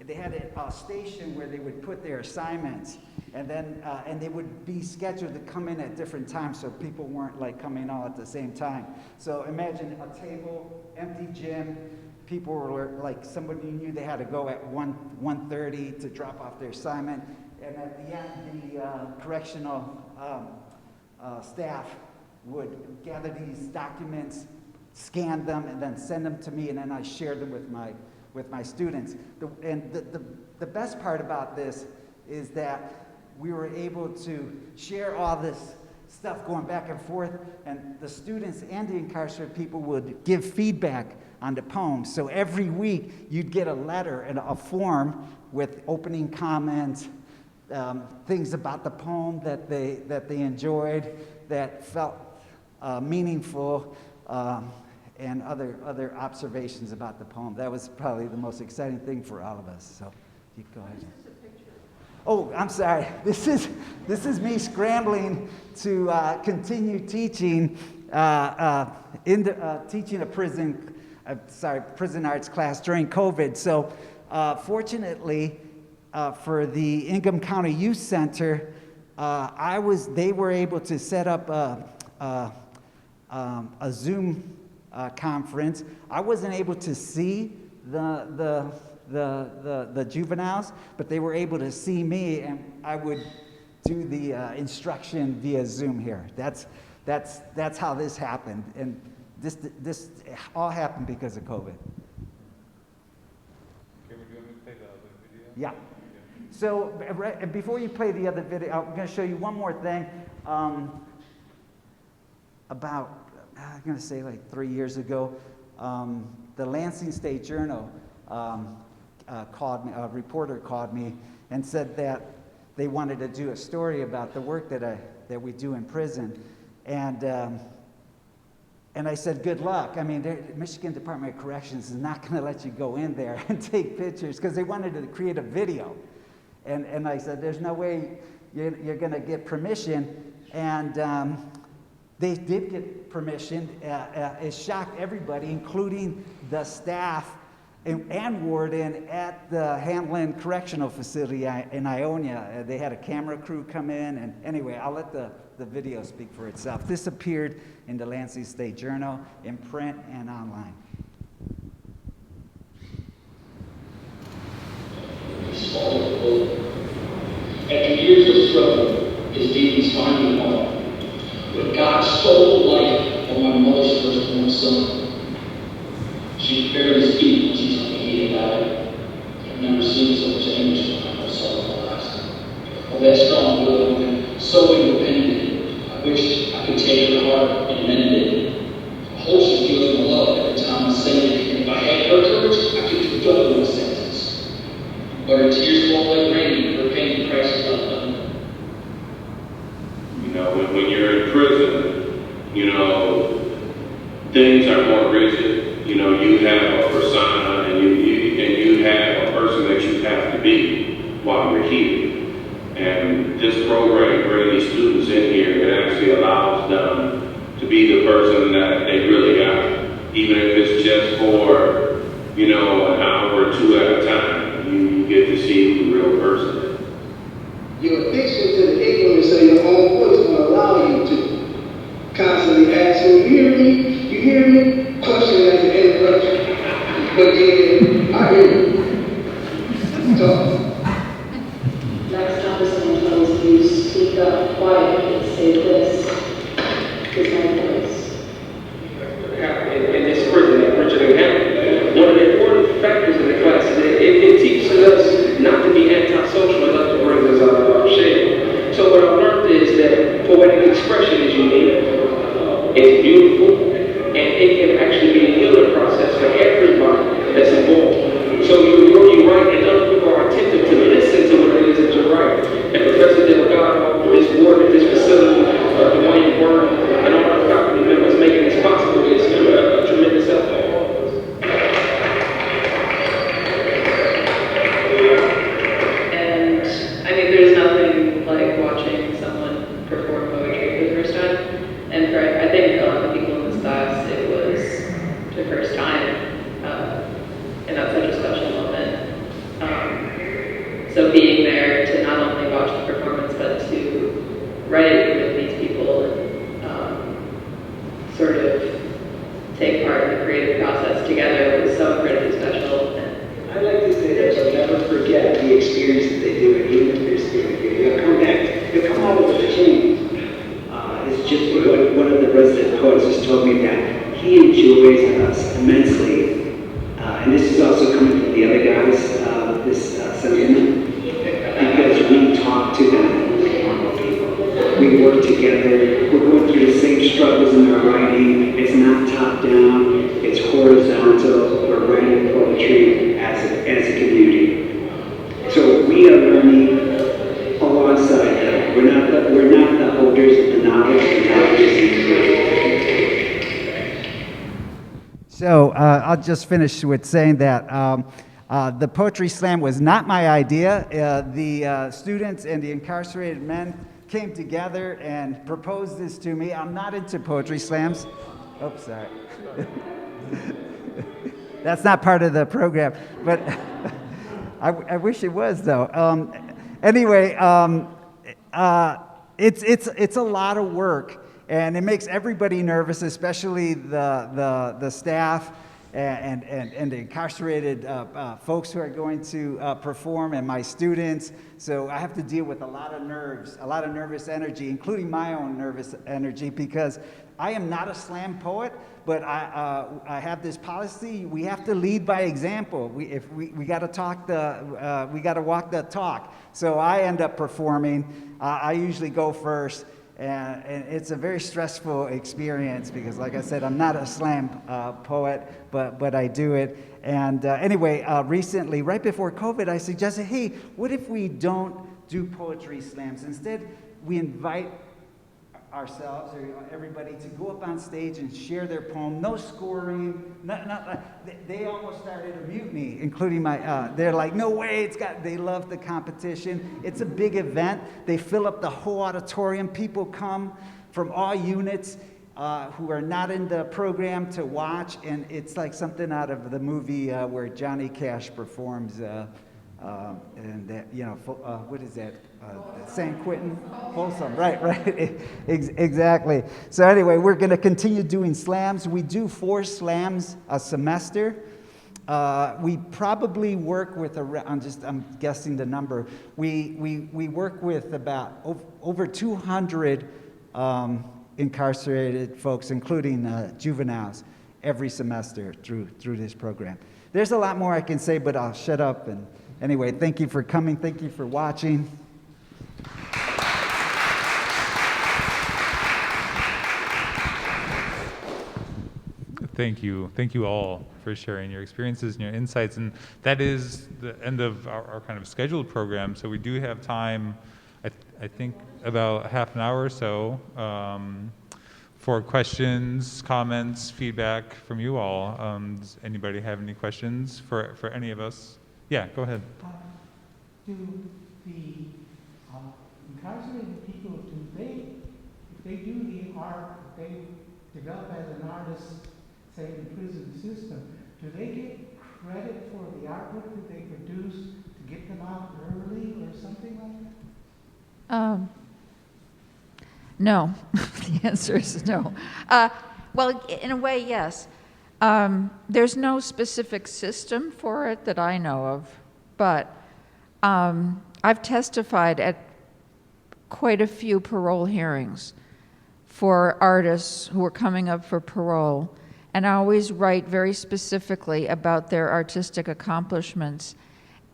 They had a station where they would put their assignments, and then and they would be scheduled to come in at different times, so people weren't like coming all at the same time. So imagine a table, empty gym. People were like, somebody knew they had to go at 1:30 to drop off their assignment, and at the end, the correctional staff would gather these documents, scan them, and then send them to me, and then I shared them with my students. The best part about this is that we were able to share all this stuff going back and forth, and the students and the incarcerated people would give feedback on the poems. So every week you'd get a letter and a form with opening comments, things about the poem that they enjoyed, that felt meaningful, and other observations about the poem. That was probably the most exciting thing for all of us. So you go ahead. Oh, I'm sorry. This is me scrambling to continue teaching teaching a prison arts class during COVID. So fortunately for the Ingham County Youth Center, they were able to set up a Zoom conference. I wasn't able to see the juveniles, but they were able to see me, and I would do the instruction via Zoom here. That's how this happened, and this all happened because of COVID. Okay, we're going to play the other video? Yeah. So before you play the other video, I'm going to show you one more thing about, I'm going to say like 3 years ago, the Lansing State Journal called me, a reporter called me and said that they wanted to do a story about the work that we do in prison. And I said, good luck. I mean, the Michigan Department of Corrections is not going to let you go in there and take pictures because they wanted to create a video. And I said, there's no way you're going to get permission. And they did get permission. It shocked everybody, including the staff and warden at the Hamlin Correctional Facility in Ionia. They had a camera crew come in. And anyway, I'll let the video speak for itself. This appeared in the Lansing State Journal, in print and online. After years of struggle, his demons finally won. But God stole the life of my mother's firstborn son. She could barely speak when she told me he had died. I've never seen so much anguish when I saw her eyes. Oh, that strong-willed woman, so independent. I wish I could take her heart and mend it. I hope she feels my love every time I say it. If I had her courage, I could do double the sentence. But her tears fall like rain, her pain crashes out of them. You know, when you're in prison, you know, things are more rigid. You know, you have a persona and you have a person that you have to be while you're here. And this program brings students in here that actually allows them to be the person that they really are, even if it's just for, you know, an hour or two at a time. You get to see who the real person is. Your addiction to the ignorance of your own voice will allow you to constantly ask, you hear me? You hear me? Question at the end of question. But then, I hear you. Talk. Next time someone tells you, speak up quietly and say this is my voice. In this prison at Richard and Hamlin, one of the important factors in the class is that it teaches us not to be antisocial and not to bring us out of our shell. So what I've learned is that poetic expression is unique, it's beautiful, and it can actually be a healing process for everybody that's involved. So you write, and other people are attentive to listen to what it is that you write. And Professor Delgado, this ward at this facility, the one you were, and all our faculty members making this possible is a tremendous help. And I mean, there's nothing like watching someone perform poetry for the first time. And for, I think a lot of people in this class, it was the first time. And that's such a special moment. So being there to not only watch the performance, but to write with these people and sort of take part in the creative process together was so incredibly special. And I like to say that you'll never forget the experience that they do, and even if they're scared here, they'll come back, they'll come out with a change. It's just what one of the resident poets just told me, that he enjoys us immensely. And this is also coming from the other guys, this sentiment, because we talk to them like normal people. We work together. We're going through the same struggles in our writing. It's not top down. It's horizontal. We're writing poetry as a community. So we are learning alongside them. We're not the holders of the knowledge. The knowledge is in. So I'll just finish with saying that the Poetry Slam was not my idea. The students and the incarcerated men came together and proposed this to me. I'm not into poetry slams. Oops, sorry. That's not part of the program, but I wish it was, though. Anyway, it's a lot of work. And it makes everybody nervous, especially the staff and the incarcerated folks who are going to perform, and my students. So I have to deal with a lot of nerves, a lot of nervous energy, including my own nervous energy, because I am not a slam poet, but I have this policy: we have to lead by example. We got to talk we got to walk the talk. So I end up performing. I usually go first. And it's a very stressful experience because, like I said, I'm not a slam poet, but I do it. And anyway, recently, right before COVID, I suggested, hey, what if we don't do poetry slams? Instead, we invite ourselves or everybody to go up on stage and share their poem. No scoring. They almost started a mutiny, including my. They're like, no way! They love the competition. It's a big event. They fill up the whole auditorium. People come from all units who are not in the program to watch, and it's like something out of the movie where Johnny Cash performs. And that, what is that? San Quentin? Folsom, right. Exactly. So anyway, we're going to continue doing slams. We do 4 slams a semester. We probably work with I'm guessing the number. We work with about over 200 incarcerated folks, including juveniles, every semester through this program. There's a lot more I can say, but I'll shut up. And anyway, thank you for coming. Thank you for watching. Thank you. Thank you all for sharing your experiences and your insights. And that is the end of our kind of scheduled program. So we do have time, I think, about half an hour or so for questions, comments, feedback from you all. Does anybody have any questions for any of us? Yeah, go ahead. Do the incarcerated people, if they do the art, if they develop as an artist, say in the prison system, do they get credit for the artwork that they produce to get them out early or something like that? No. The answer is no. Well, in a way, yes. There's no specific system for it that I know of, but I've testified at quite a few parole hearings for artists who are coming up for parole, and I always write very specifically about their artistic accomplishments,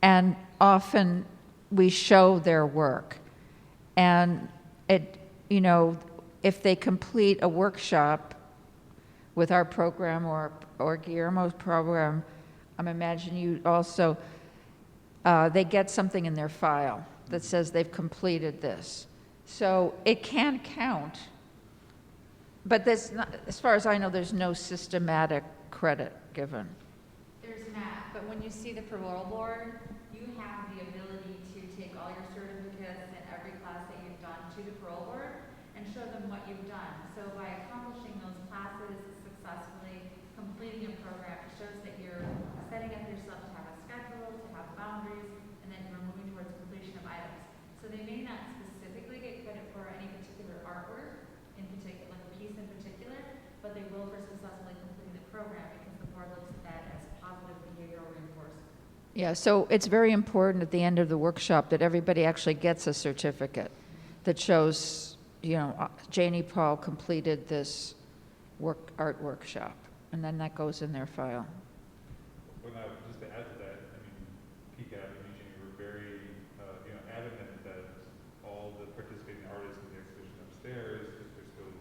and often we show their work. And if they complete a workshop with our program or Guillermo's program, I'm imagining you also, they get something in their file that says they've completed this. So it can count, but there's not, as far as I know, there's no systematic credit given. There's not, but when you see the parole board, you have the ability to take all your certificates in every class that you've done to the parole board and show them what you've done. So by accomplishing those classes successfully, completing a program, it shows that you're setting up yourself to have a schedule, to have boundaries, and then you're moving towards completion of items. So they may not specifically get credit for any particular artwork, in particular, like a piece in particular, but they will for successfully completing the program because the board looks at that as positive behavioral reinforcement. Yeah, so it's very important at the end of the workshop that everybody actually gets a certificate that shows, Janie Paul completed this art workshop, and then that goes in their file. Well, now, just to add to that, PCAP and Janie were very, adamant that all the participating artists in the exhibition upstairs, if they're still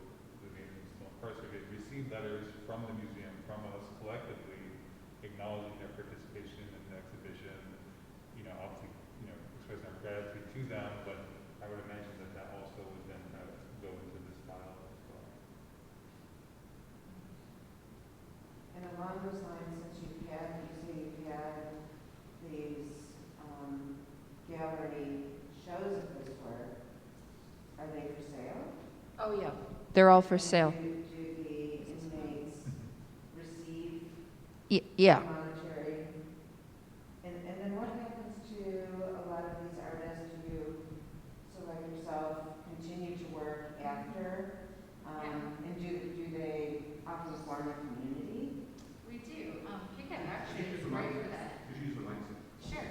living, still incarcerated, receive letters from the museum, from us collectively, acknowledging their participation in the exhibition. Obviously, expressing our gratitude to them, but I would imagine that also would then kind of go into this file as well. And along those lines, since you say you've had these gallery shows of this work, are they for sale? Oh, yeah. They're all for sale. Do the inmates receive Yeah. monetary? And then what happens to a lot of these artists who, so like yourself, continue to work after? And do they often form a community? We do. PCAP actually is great for that. Sure.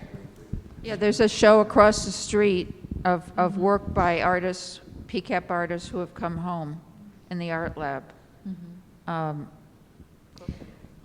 Yeah, there's a show across the street of work by artists, PCAP artists who have come home in the art lab.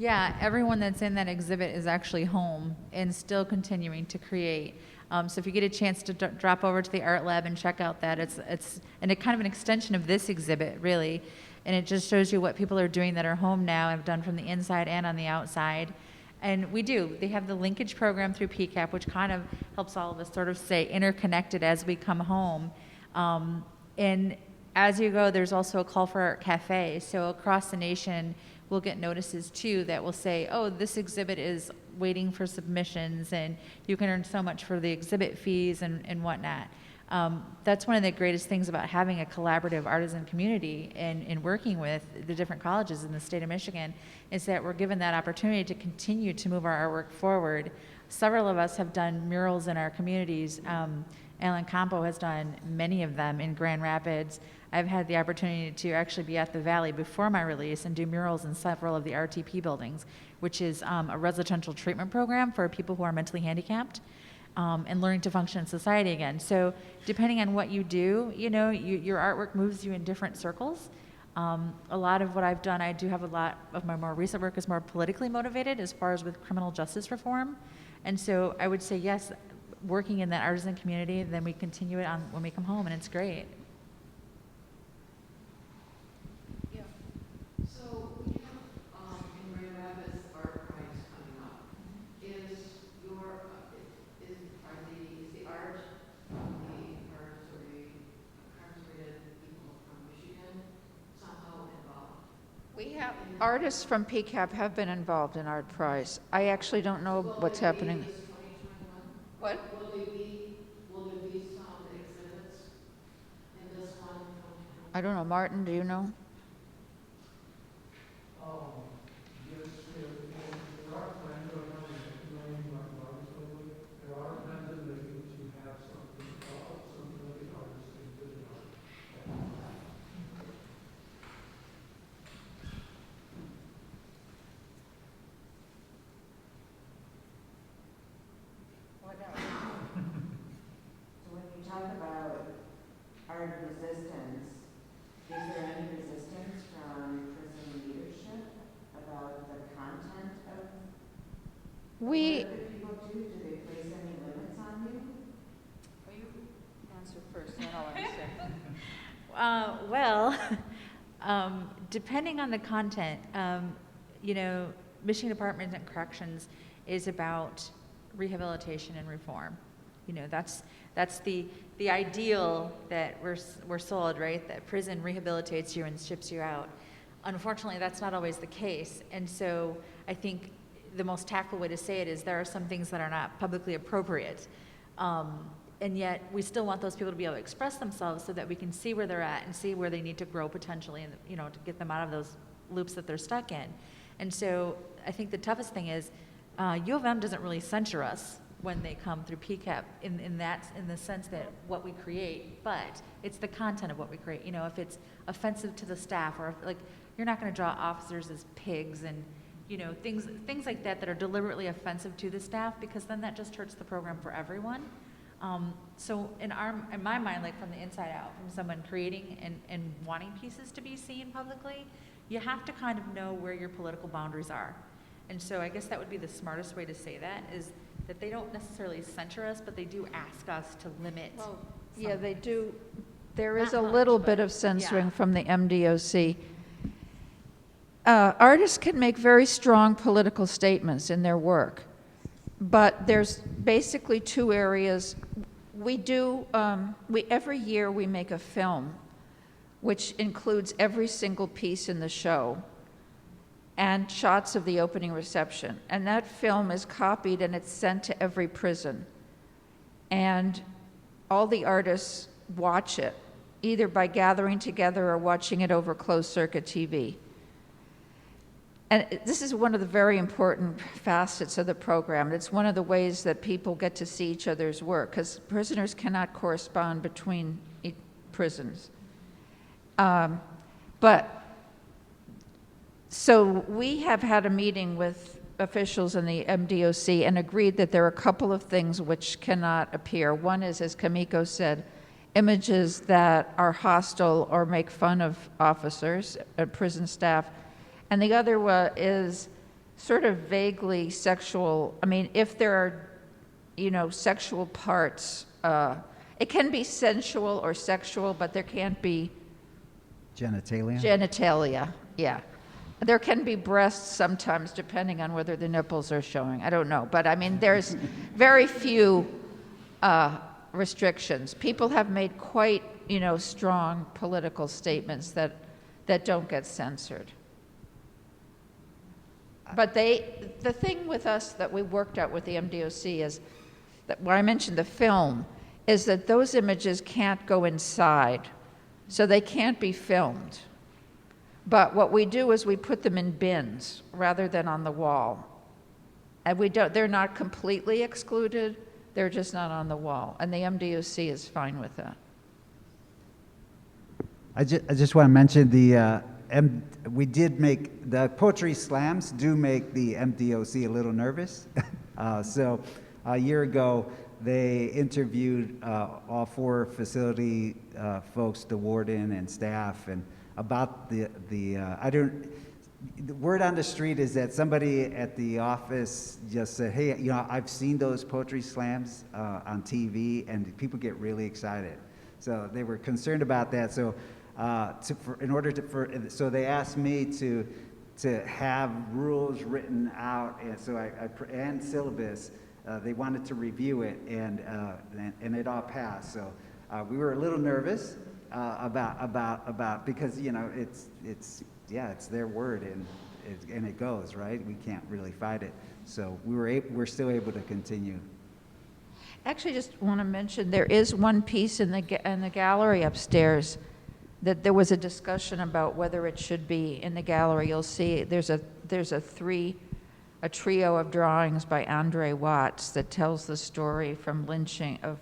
Yeah, everyone that's in that exhibit is actually home and still continuing to create. So if you get a chance to drop over to the art lab and check out that, it's and it kind of an extension of this exhibit, really. And it just shows you what people are doing that are home now, have done from the inside and on the outside. And we do. They have the linkage program through PCAP, which kind of helps all of us sort of stay interconnected as we come home. And as you go, there's also a call for art cafe. So across the nation, we'll get notices too that will say, oh, this exhibit is waiting for submissions and you can earn so much for the exhibit fees and whatnot. That's one of the greatest things about having a collaborative artisan community and working with the different colleges in the state of Michigan is that we're given that opportunity to continue to move our artwork forward. Several of us have done murals in our communities. Alan Campo has done many of them in Grand Rapids. I've had the opportunity to actually be at the Valley before my release and do murals in several of the RTP buildings, which is a residential treatment program for people who are mentally handicapped. And learning to function in society again. So depending on what you do, your artwork moves you in different circles. A lot of what I've done, I do have a lot of my more recent work is more politically motivated as far as with criminal justice reform. And so I would say, yes, working in that artisan community, then we continue it on when we come home, and it's great. Yeah. So we have in Grand Rapids Art Prize coming up. Is the art of the incarcerated people from Michigan somehow involved? We have artists from PCAP have been involved in Art Prize. I actually don't know what's happening. What? Will there be some exhibits in this one? I don't know. Martin, do you know? Yes, there are plans right now, there are plans in making to have something of the artist exhibit art. What else? So when you talk about art resistance, is there any resistance from prison leadership about the content of We. what other people do? Do they place any limits on you? Will you answer first, then I'll answer. Depending on the content, Michigan Department of Corrections is about rehabilitation and reform. That's the ideal that we're sold, right? That prison rehabilitates you and ships you out. Unfortunately, that's not always the case. And so I think the most tactful way to say it is there are some things that are not publicly appropriate. And yet we still want those people to be able to express themselves so that we can see where they're at and see where they need to grow potentially and, to get them out of those loops that they're stuck in. And so I think the toughest thing is U of M doesn't really censure us when they come through PCAP in the sense that what we create, but it's the content of what we create. If it's offensive to the staff, or if, you're not going to draw officers as pigs and things like that are deliberately offensive to the staff, because then that just hurts the program for everyone. So in my mind, from the inside out, from someone creating and wanting pieces to be seen publicly, you have to kind of know where your political boundaries are. And so I guess that would be the smartest way to say that, is that they don't necessarily censure us, but they do ask us to limit. Well, yeah, they do. There is Not a much, little but bit of censoring yeah. from the MDOC. Artists can make very strong political statements in their work, but there's basically two areas. Every year we make a film, which includes every single piece in the show and shots of the opening reception. And that film is copied and it's sent to every prison. And all the artists watch it, either by gathering together or watching it over closed circuit TV. And this is one of the very important facets of the program. It's one of the ways that people get to see each other's work, because prisoners cannot correspond between prisons. So we have had a meeting with officials in the MDOC and agreed that there are a couple of things which cannot appear. One is, as Kimiko said, images that are hostile or make fun of officers, prison staff. And the other is sort of vaguely sexual. I mean, if there are, sexual parts, it can be sensual or sexual, but there can't be genitalia, yeah. There can be breasts sometimes, depending on whether the nipples are showing. I don't know. But I mean, there's very few restrictions. People have made quite you know, strong political statements that don't get censored. But the thing with us that we worked out with the MDOC is that when I mentioned the film, is that those images can't go inside, so they can't be filmed. But what we do is we put them in bins rather than on the wall. And they're not completely excluded, they're just not on the wall. And the MDOC is fine with that. I just want to mention we did make, the poetry slams do make the MDOC a little nervous. So a year ago, they interviewed all 4 facility folks, the warden and staff, and about the word on the street is that somebody at the office just said, hey, you know, I've seen those poetry slams on TV, and people get really excited. So they were concerned about that. So so they asked me to have rules written out, and so and syllabus. They wanted to review it, and it all passed. So we were a little nervous about because, you know, it's their word, and it goes, right. We can't really fight it. So we're still able to continue. Actually, just want to mention there is one piece in the gallery upstairs that there was a discussion about whether it should be in the gallery. You'll see there's a trio of drawings by Andre Watts that tells the story from lynching, of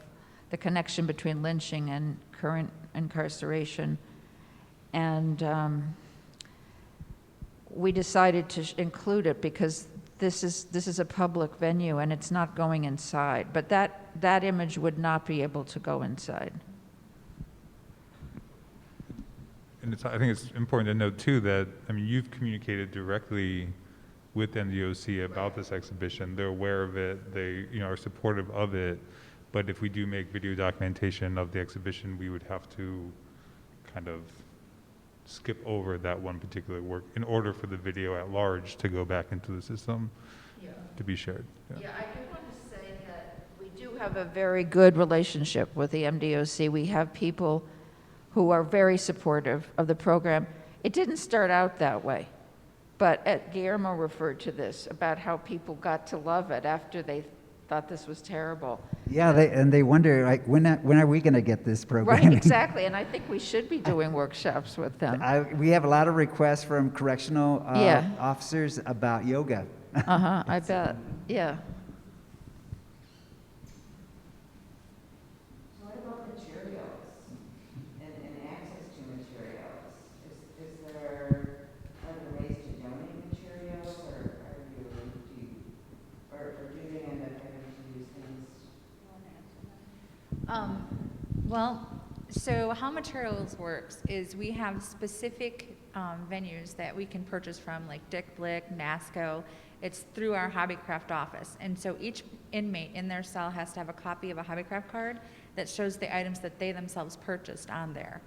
the connection between lynching and current incarceration. And we decided to include it because this is a public venue and it's not going inside. But that image would not be able to go inside. And I think it's important to note too that, I mean, you've communicated directly with MDOC about this exhibition. They're aware of it. They, you know, are supportive of it. But if we do make video documentation of the exhibition, we would have to kind of skip over that one particular work in order for the video at large to go back into the system to be shared. Yeah, I do want to say that we do have a very good relationship with the MDOC. We have people who are very supportive of the program. It didn't start out that way, but Guillermo referred to this, about how people got to love it after they thought this was terrible. Yeah, they wonder, like, when are we going to get this program? Right, exactly, and I think we should be doing workshops with them. We have a lot of requests from correctional officers about yoga. I bet, yeah. What about materials and access to materials? Are there ways to donate materials, or do they end up having to use things? Well, so how materials works is we have specific venues that we can purchase from, like Dick Blick, NASCO. It's through our hobbycraft office. And so each inmate in their cell has to have a copy of a hobbycraft card that shows the items that they themselves purchased on there.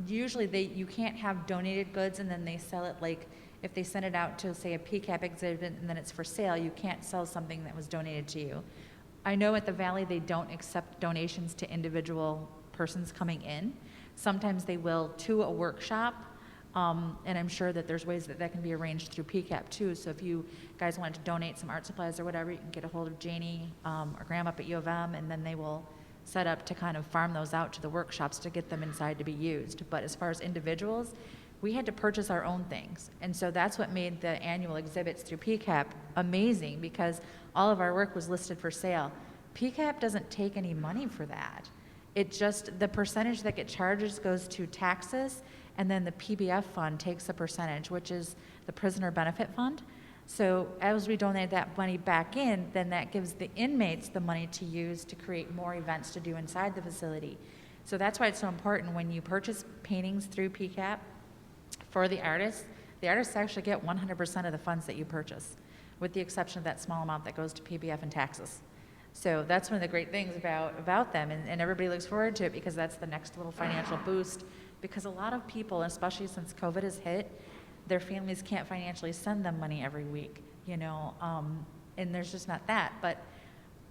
Usually you can't have donated goods and then they sell it, like if they send it out to, say, a PCAP exhibit and then it's for sale, you can't sell something that was donated to you. I know at the Valley they don't accept donations to individual persons coming in. Sometimes they will to a workshop, and I'm sure that there's ways that can be arranged through PCAP too. So if you guys wanted to donate some art supplies or whatever, you can get a hold of Janie or Graham up at U of M, and then they will set up to kind of farm those out to the workshops to get them inside to be used. But as far as individuals, we had to purchase our own things. And so that's what made the annual exhibits through PCAP amazing, because all of our work was listed for sale. PCAP doesn't take any money for that. It just, the percentage that gets charged goes to taxes, and then the PBF fund takes a percentage, which is the Prisoner Benefit Fund. So as we donate that money back in, then that gives the inmates the money to use to create more events to do inside the facility. So that's why it's so important when you purchase paintings through PCAP for the artists actually get 100% of the funds that you purchase, with the exception of that small amount that goes to PBF and taxes. So that's one of the great things about them, and everybody looks forward to it, because that's the next little financial boost, because a lot of people, especially since COVID has hit, their families can't financially send them money every week, you know, and there's just not that. But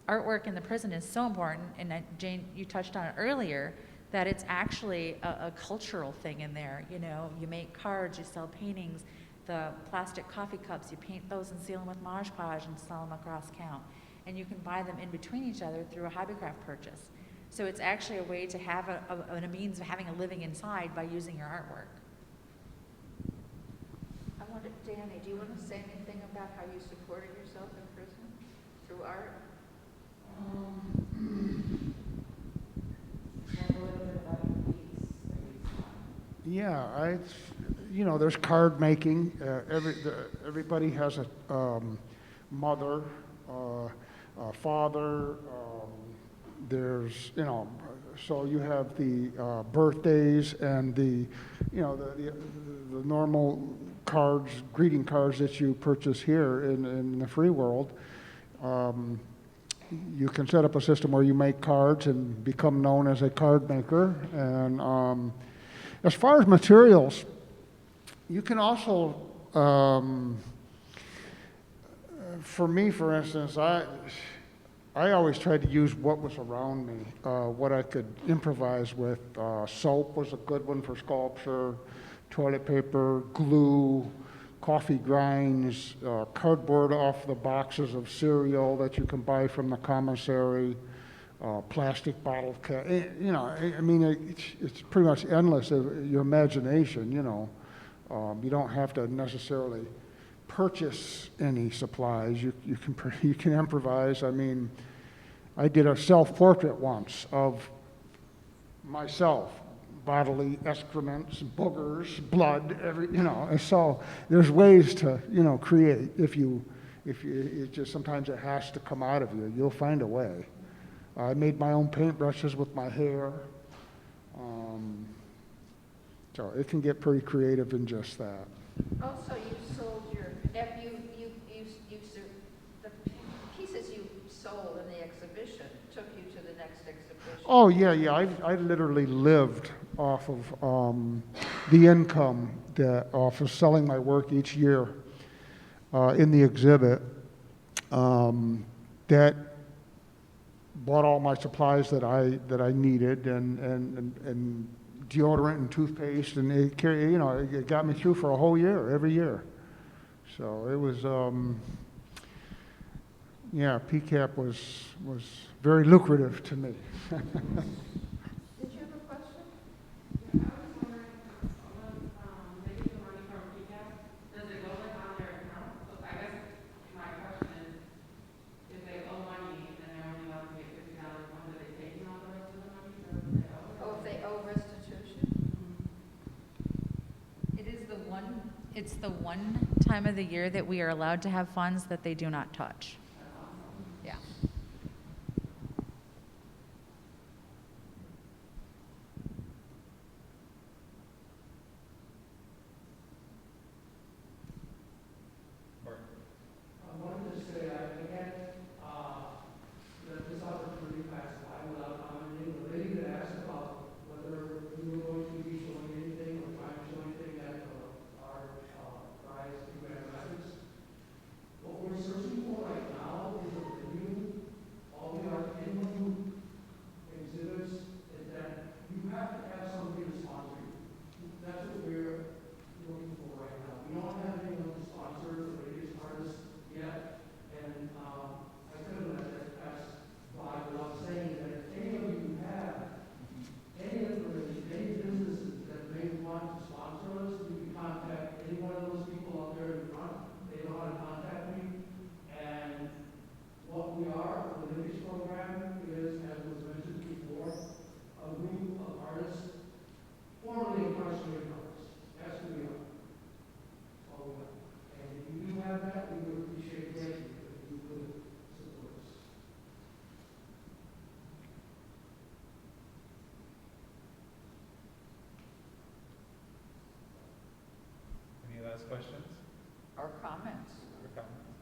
artwork in the prison is so important, and Jane, you touched on it earlier. that it's actually a cultural thing in there. You know, you make cards, you sell paintings, the plastic coffee cups, you paint those and seal them with Mod Podge and sell them across count. And you can buy them in between each other through a hobbycraft purchase. So it's actually a way to have a means of having a living inside by using your artwork. I wonder, Danny, do you want to say anything about how you supported yourself in prison through art? Yeah, there's card making. Everybody has a mother, a father. There's, so you have the birthdays and the normal cards, greeting cards that you purchase here in the free world. You can set up a system where you make cards and become known as a card maker. And as far as materials, you can also, for me, for instance, I always tried to use what was around me, what I could improvise with. Soap was a good one for sculpture, toilet paper, glue, coffee grinds, cardboard off the boxes of cereal that you can buy from the commissary, plastic bottle cap. It's pretty much endless, your imagination, You don't have to necessarily purchase any supplies. You can improvise. I mean, I did a self-portrait once of myself, bodily excrements, boogers, blood, and so there's ways to, create. If it just sometimes it has to come out of you. You'll find a way. I made my own paintbrushes with my hair. So it can get pretty creative in just that. Also, you sold the pieces you sold in the exhibition took you to the next exhibition. Oh, yeah. I literally lived off of the income off of selling my work each year in the exhibit. That bought all my supplies that I needed and deodorant and toothpaste, and it got me through for a whole year, every year. So it was, PCAP was very lucrative to me. Did you have a question? Yeah, I was wondering, when they get the money from PCAP, does it go on their account? So I guess my question is, if they owe money and they're only allowed to pay $50, when do they take all the rest of the money? Or do they owe it? Oh, if they owe restitution? It's the one time of the year that we are allowed to have funds that they do not touch. Yeah. I wanted to say, again, that this opportunity passed by without commenting. The lady that asked about whether we were going to be showing anything or trying to show anything at our prize in Grand Rapids. What we're searching for right now is a venue. All we are, anyone who exhibits, is that you have to have somebody to sponsor you. That's what we're looking for right now. We don't have anyone to sponsor the latest artists yet, and I couldn't let that pass by without saying that if any of you have any information, any businesses that may want to sponsor us, you can contact any one of those people up there in front. They know how to contact me. And what we are, the Humanities program is, as was mentioned before, a group of artists, formerly incarcerated artists. That's who we are. All we are. And if you do have that, we would appreciate greatly if you could support us. Any last questions Or comments? or comments?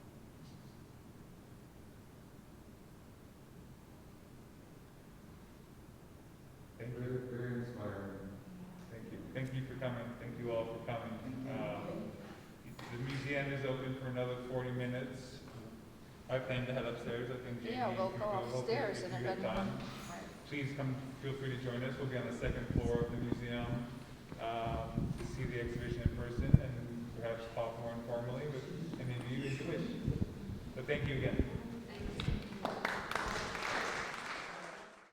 Thank you. Very inspiring. Thank you. Thank you for coming. Thank you all for coming. The museum is open for another 40 minutes. I plan to head upstairs. I think Janie, Yeah, we'll you go could hopefully upstairs if and you if get anyone, time. please feel free to join us. We'll be on the second floor of the museum to see the exhibition in person and perhaps talk more informally with any of you if you wish. So thank you again.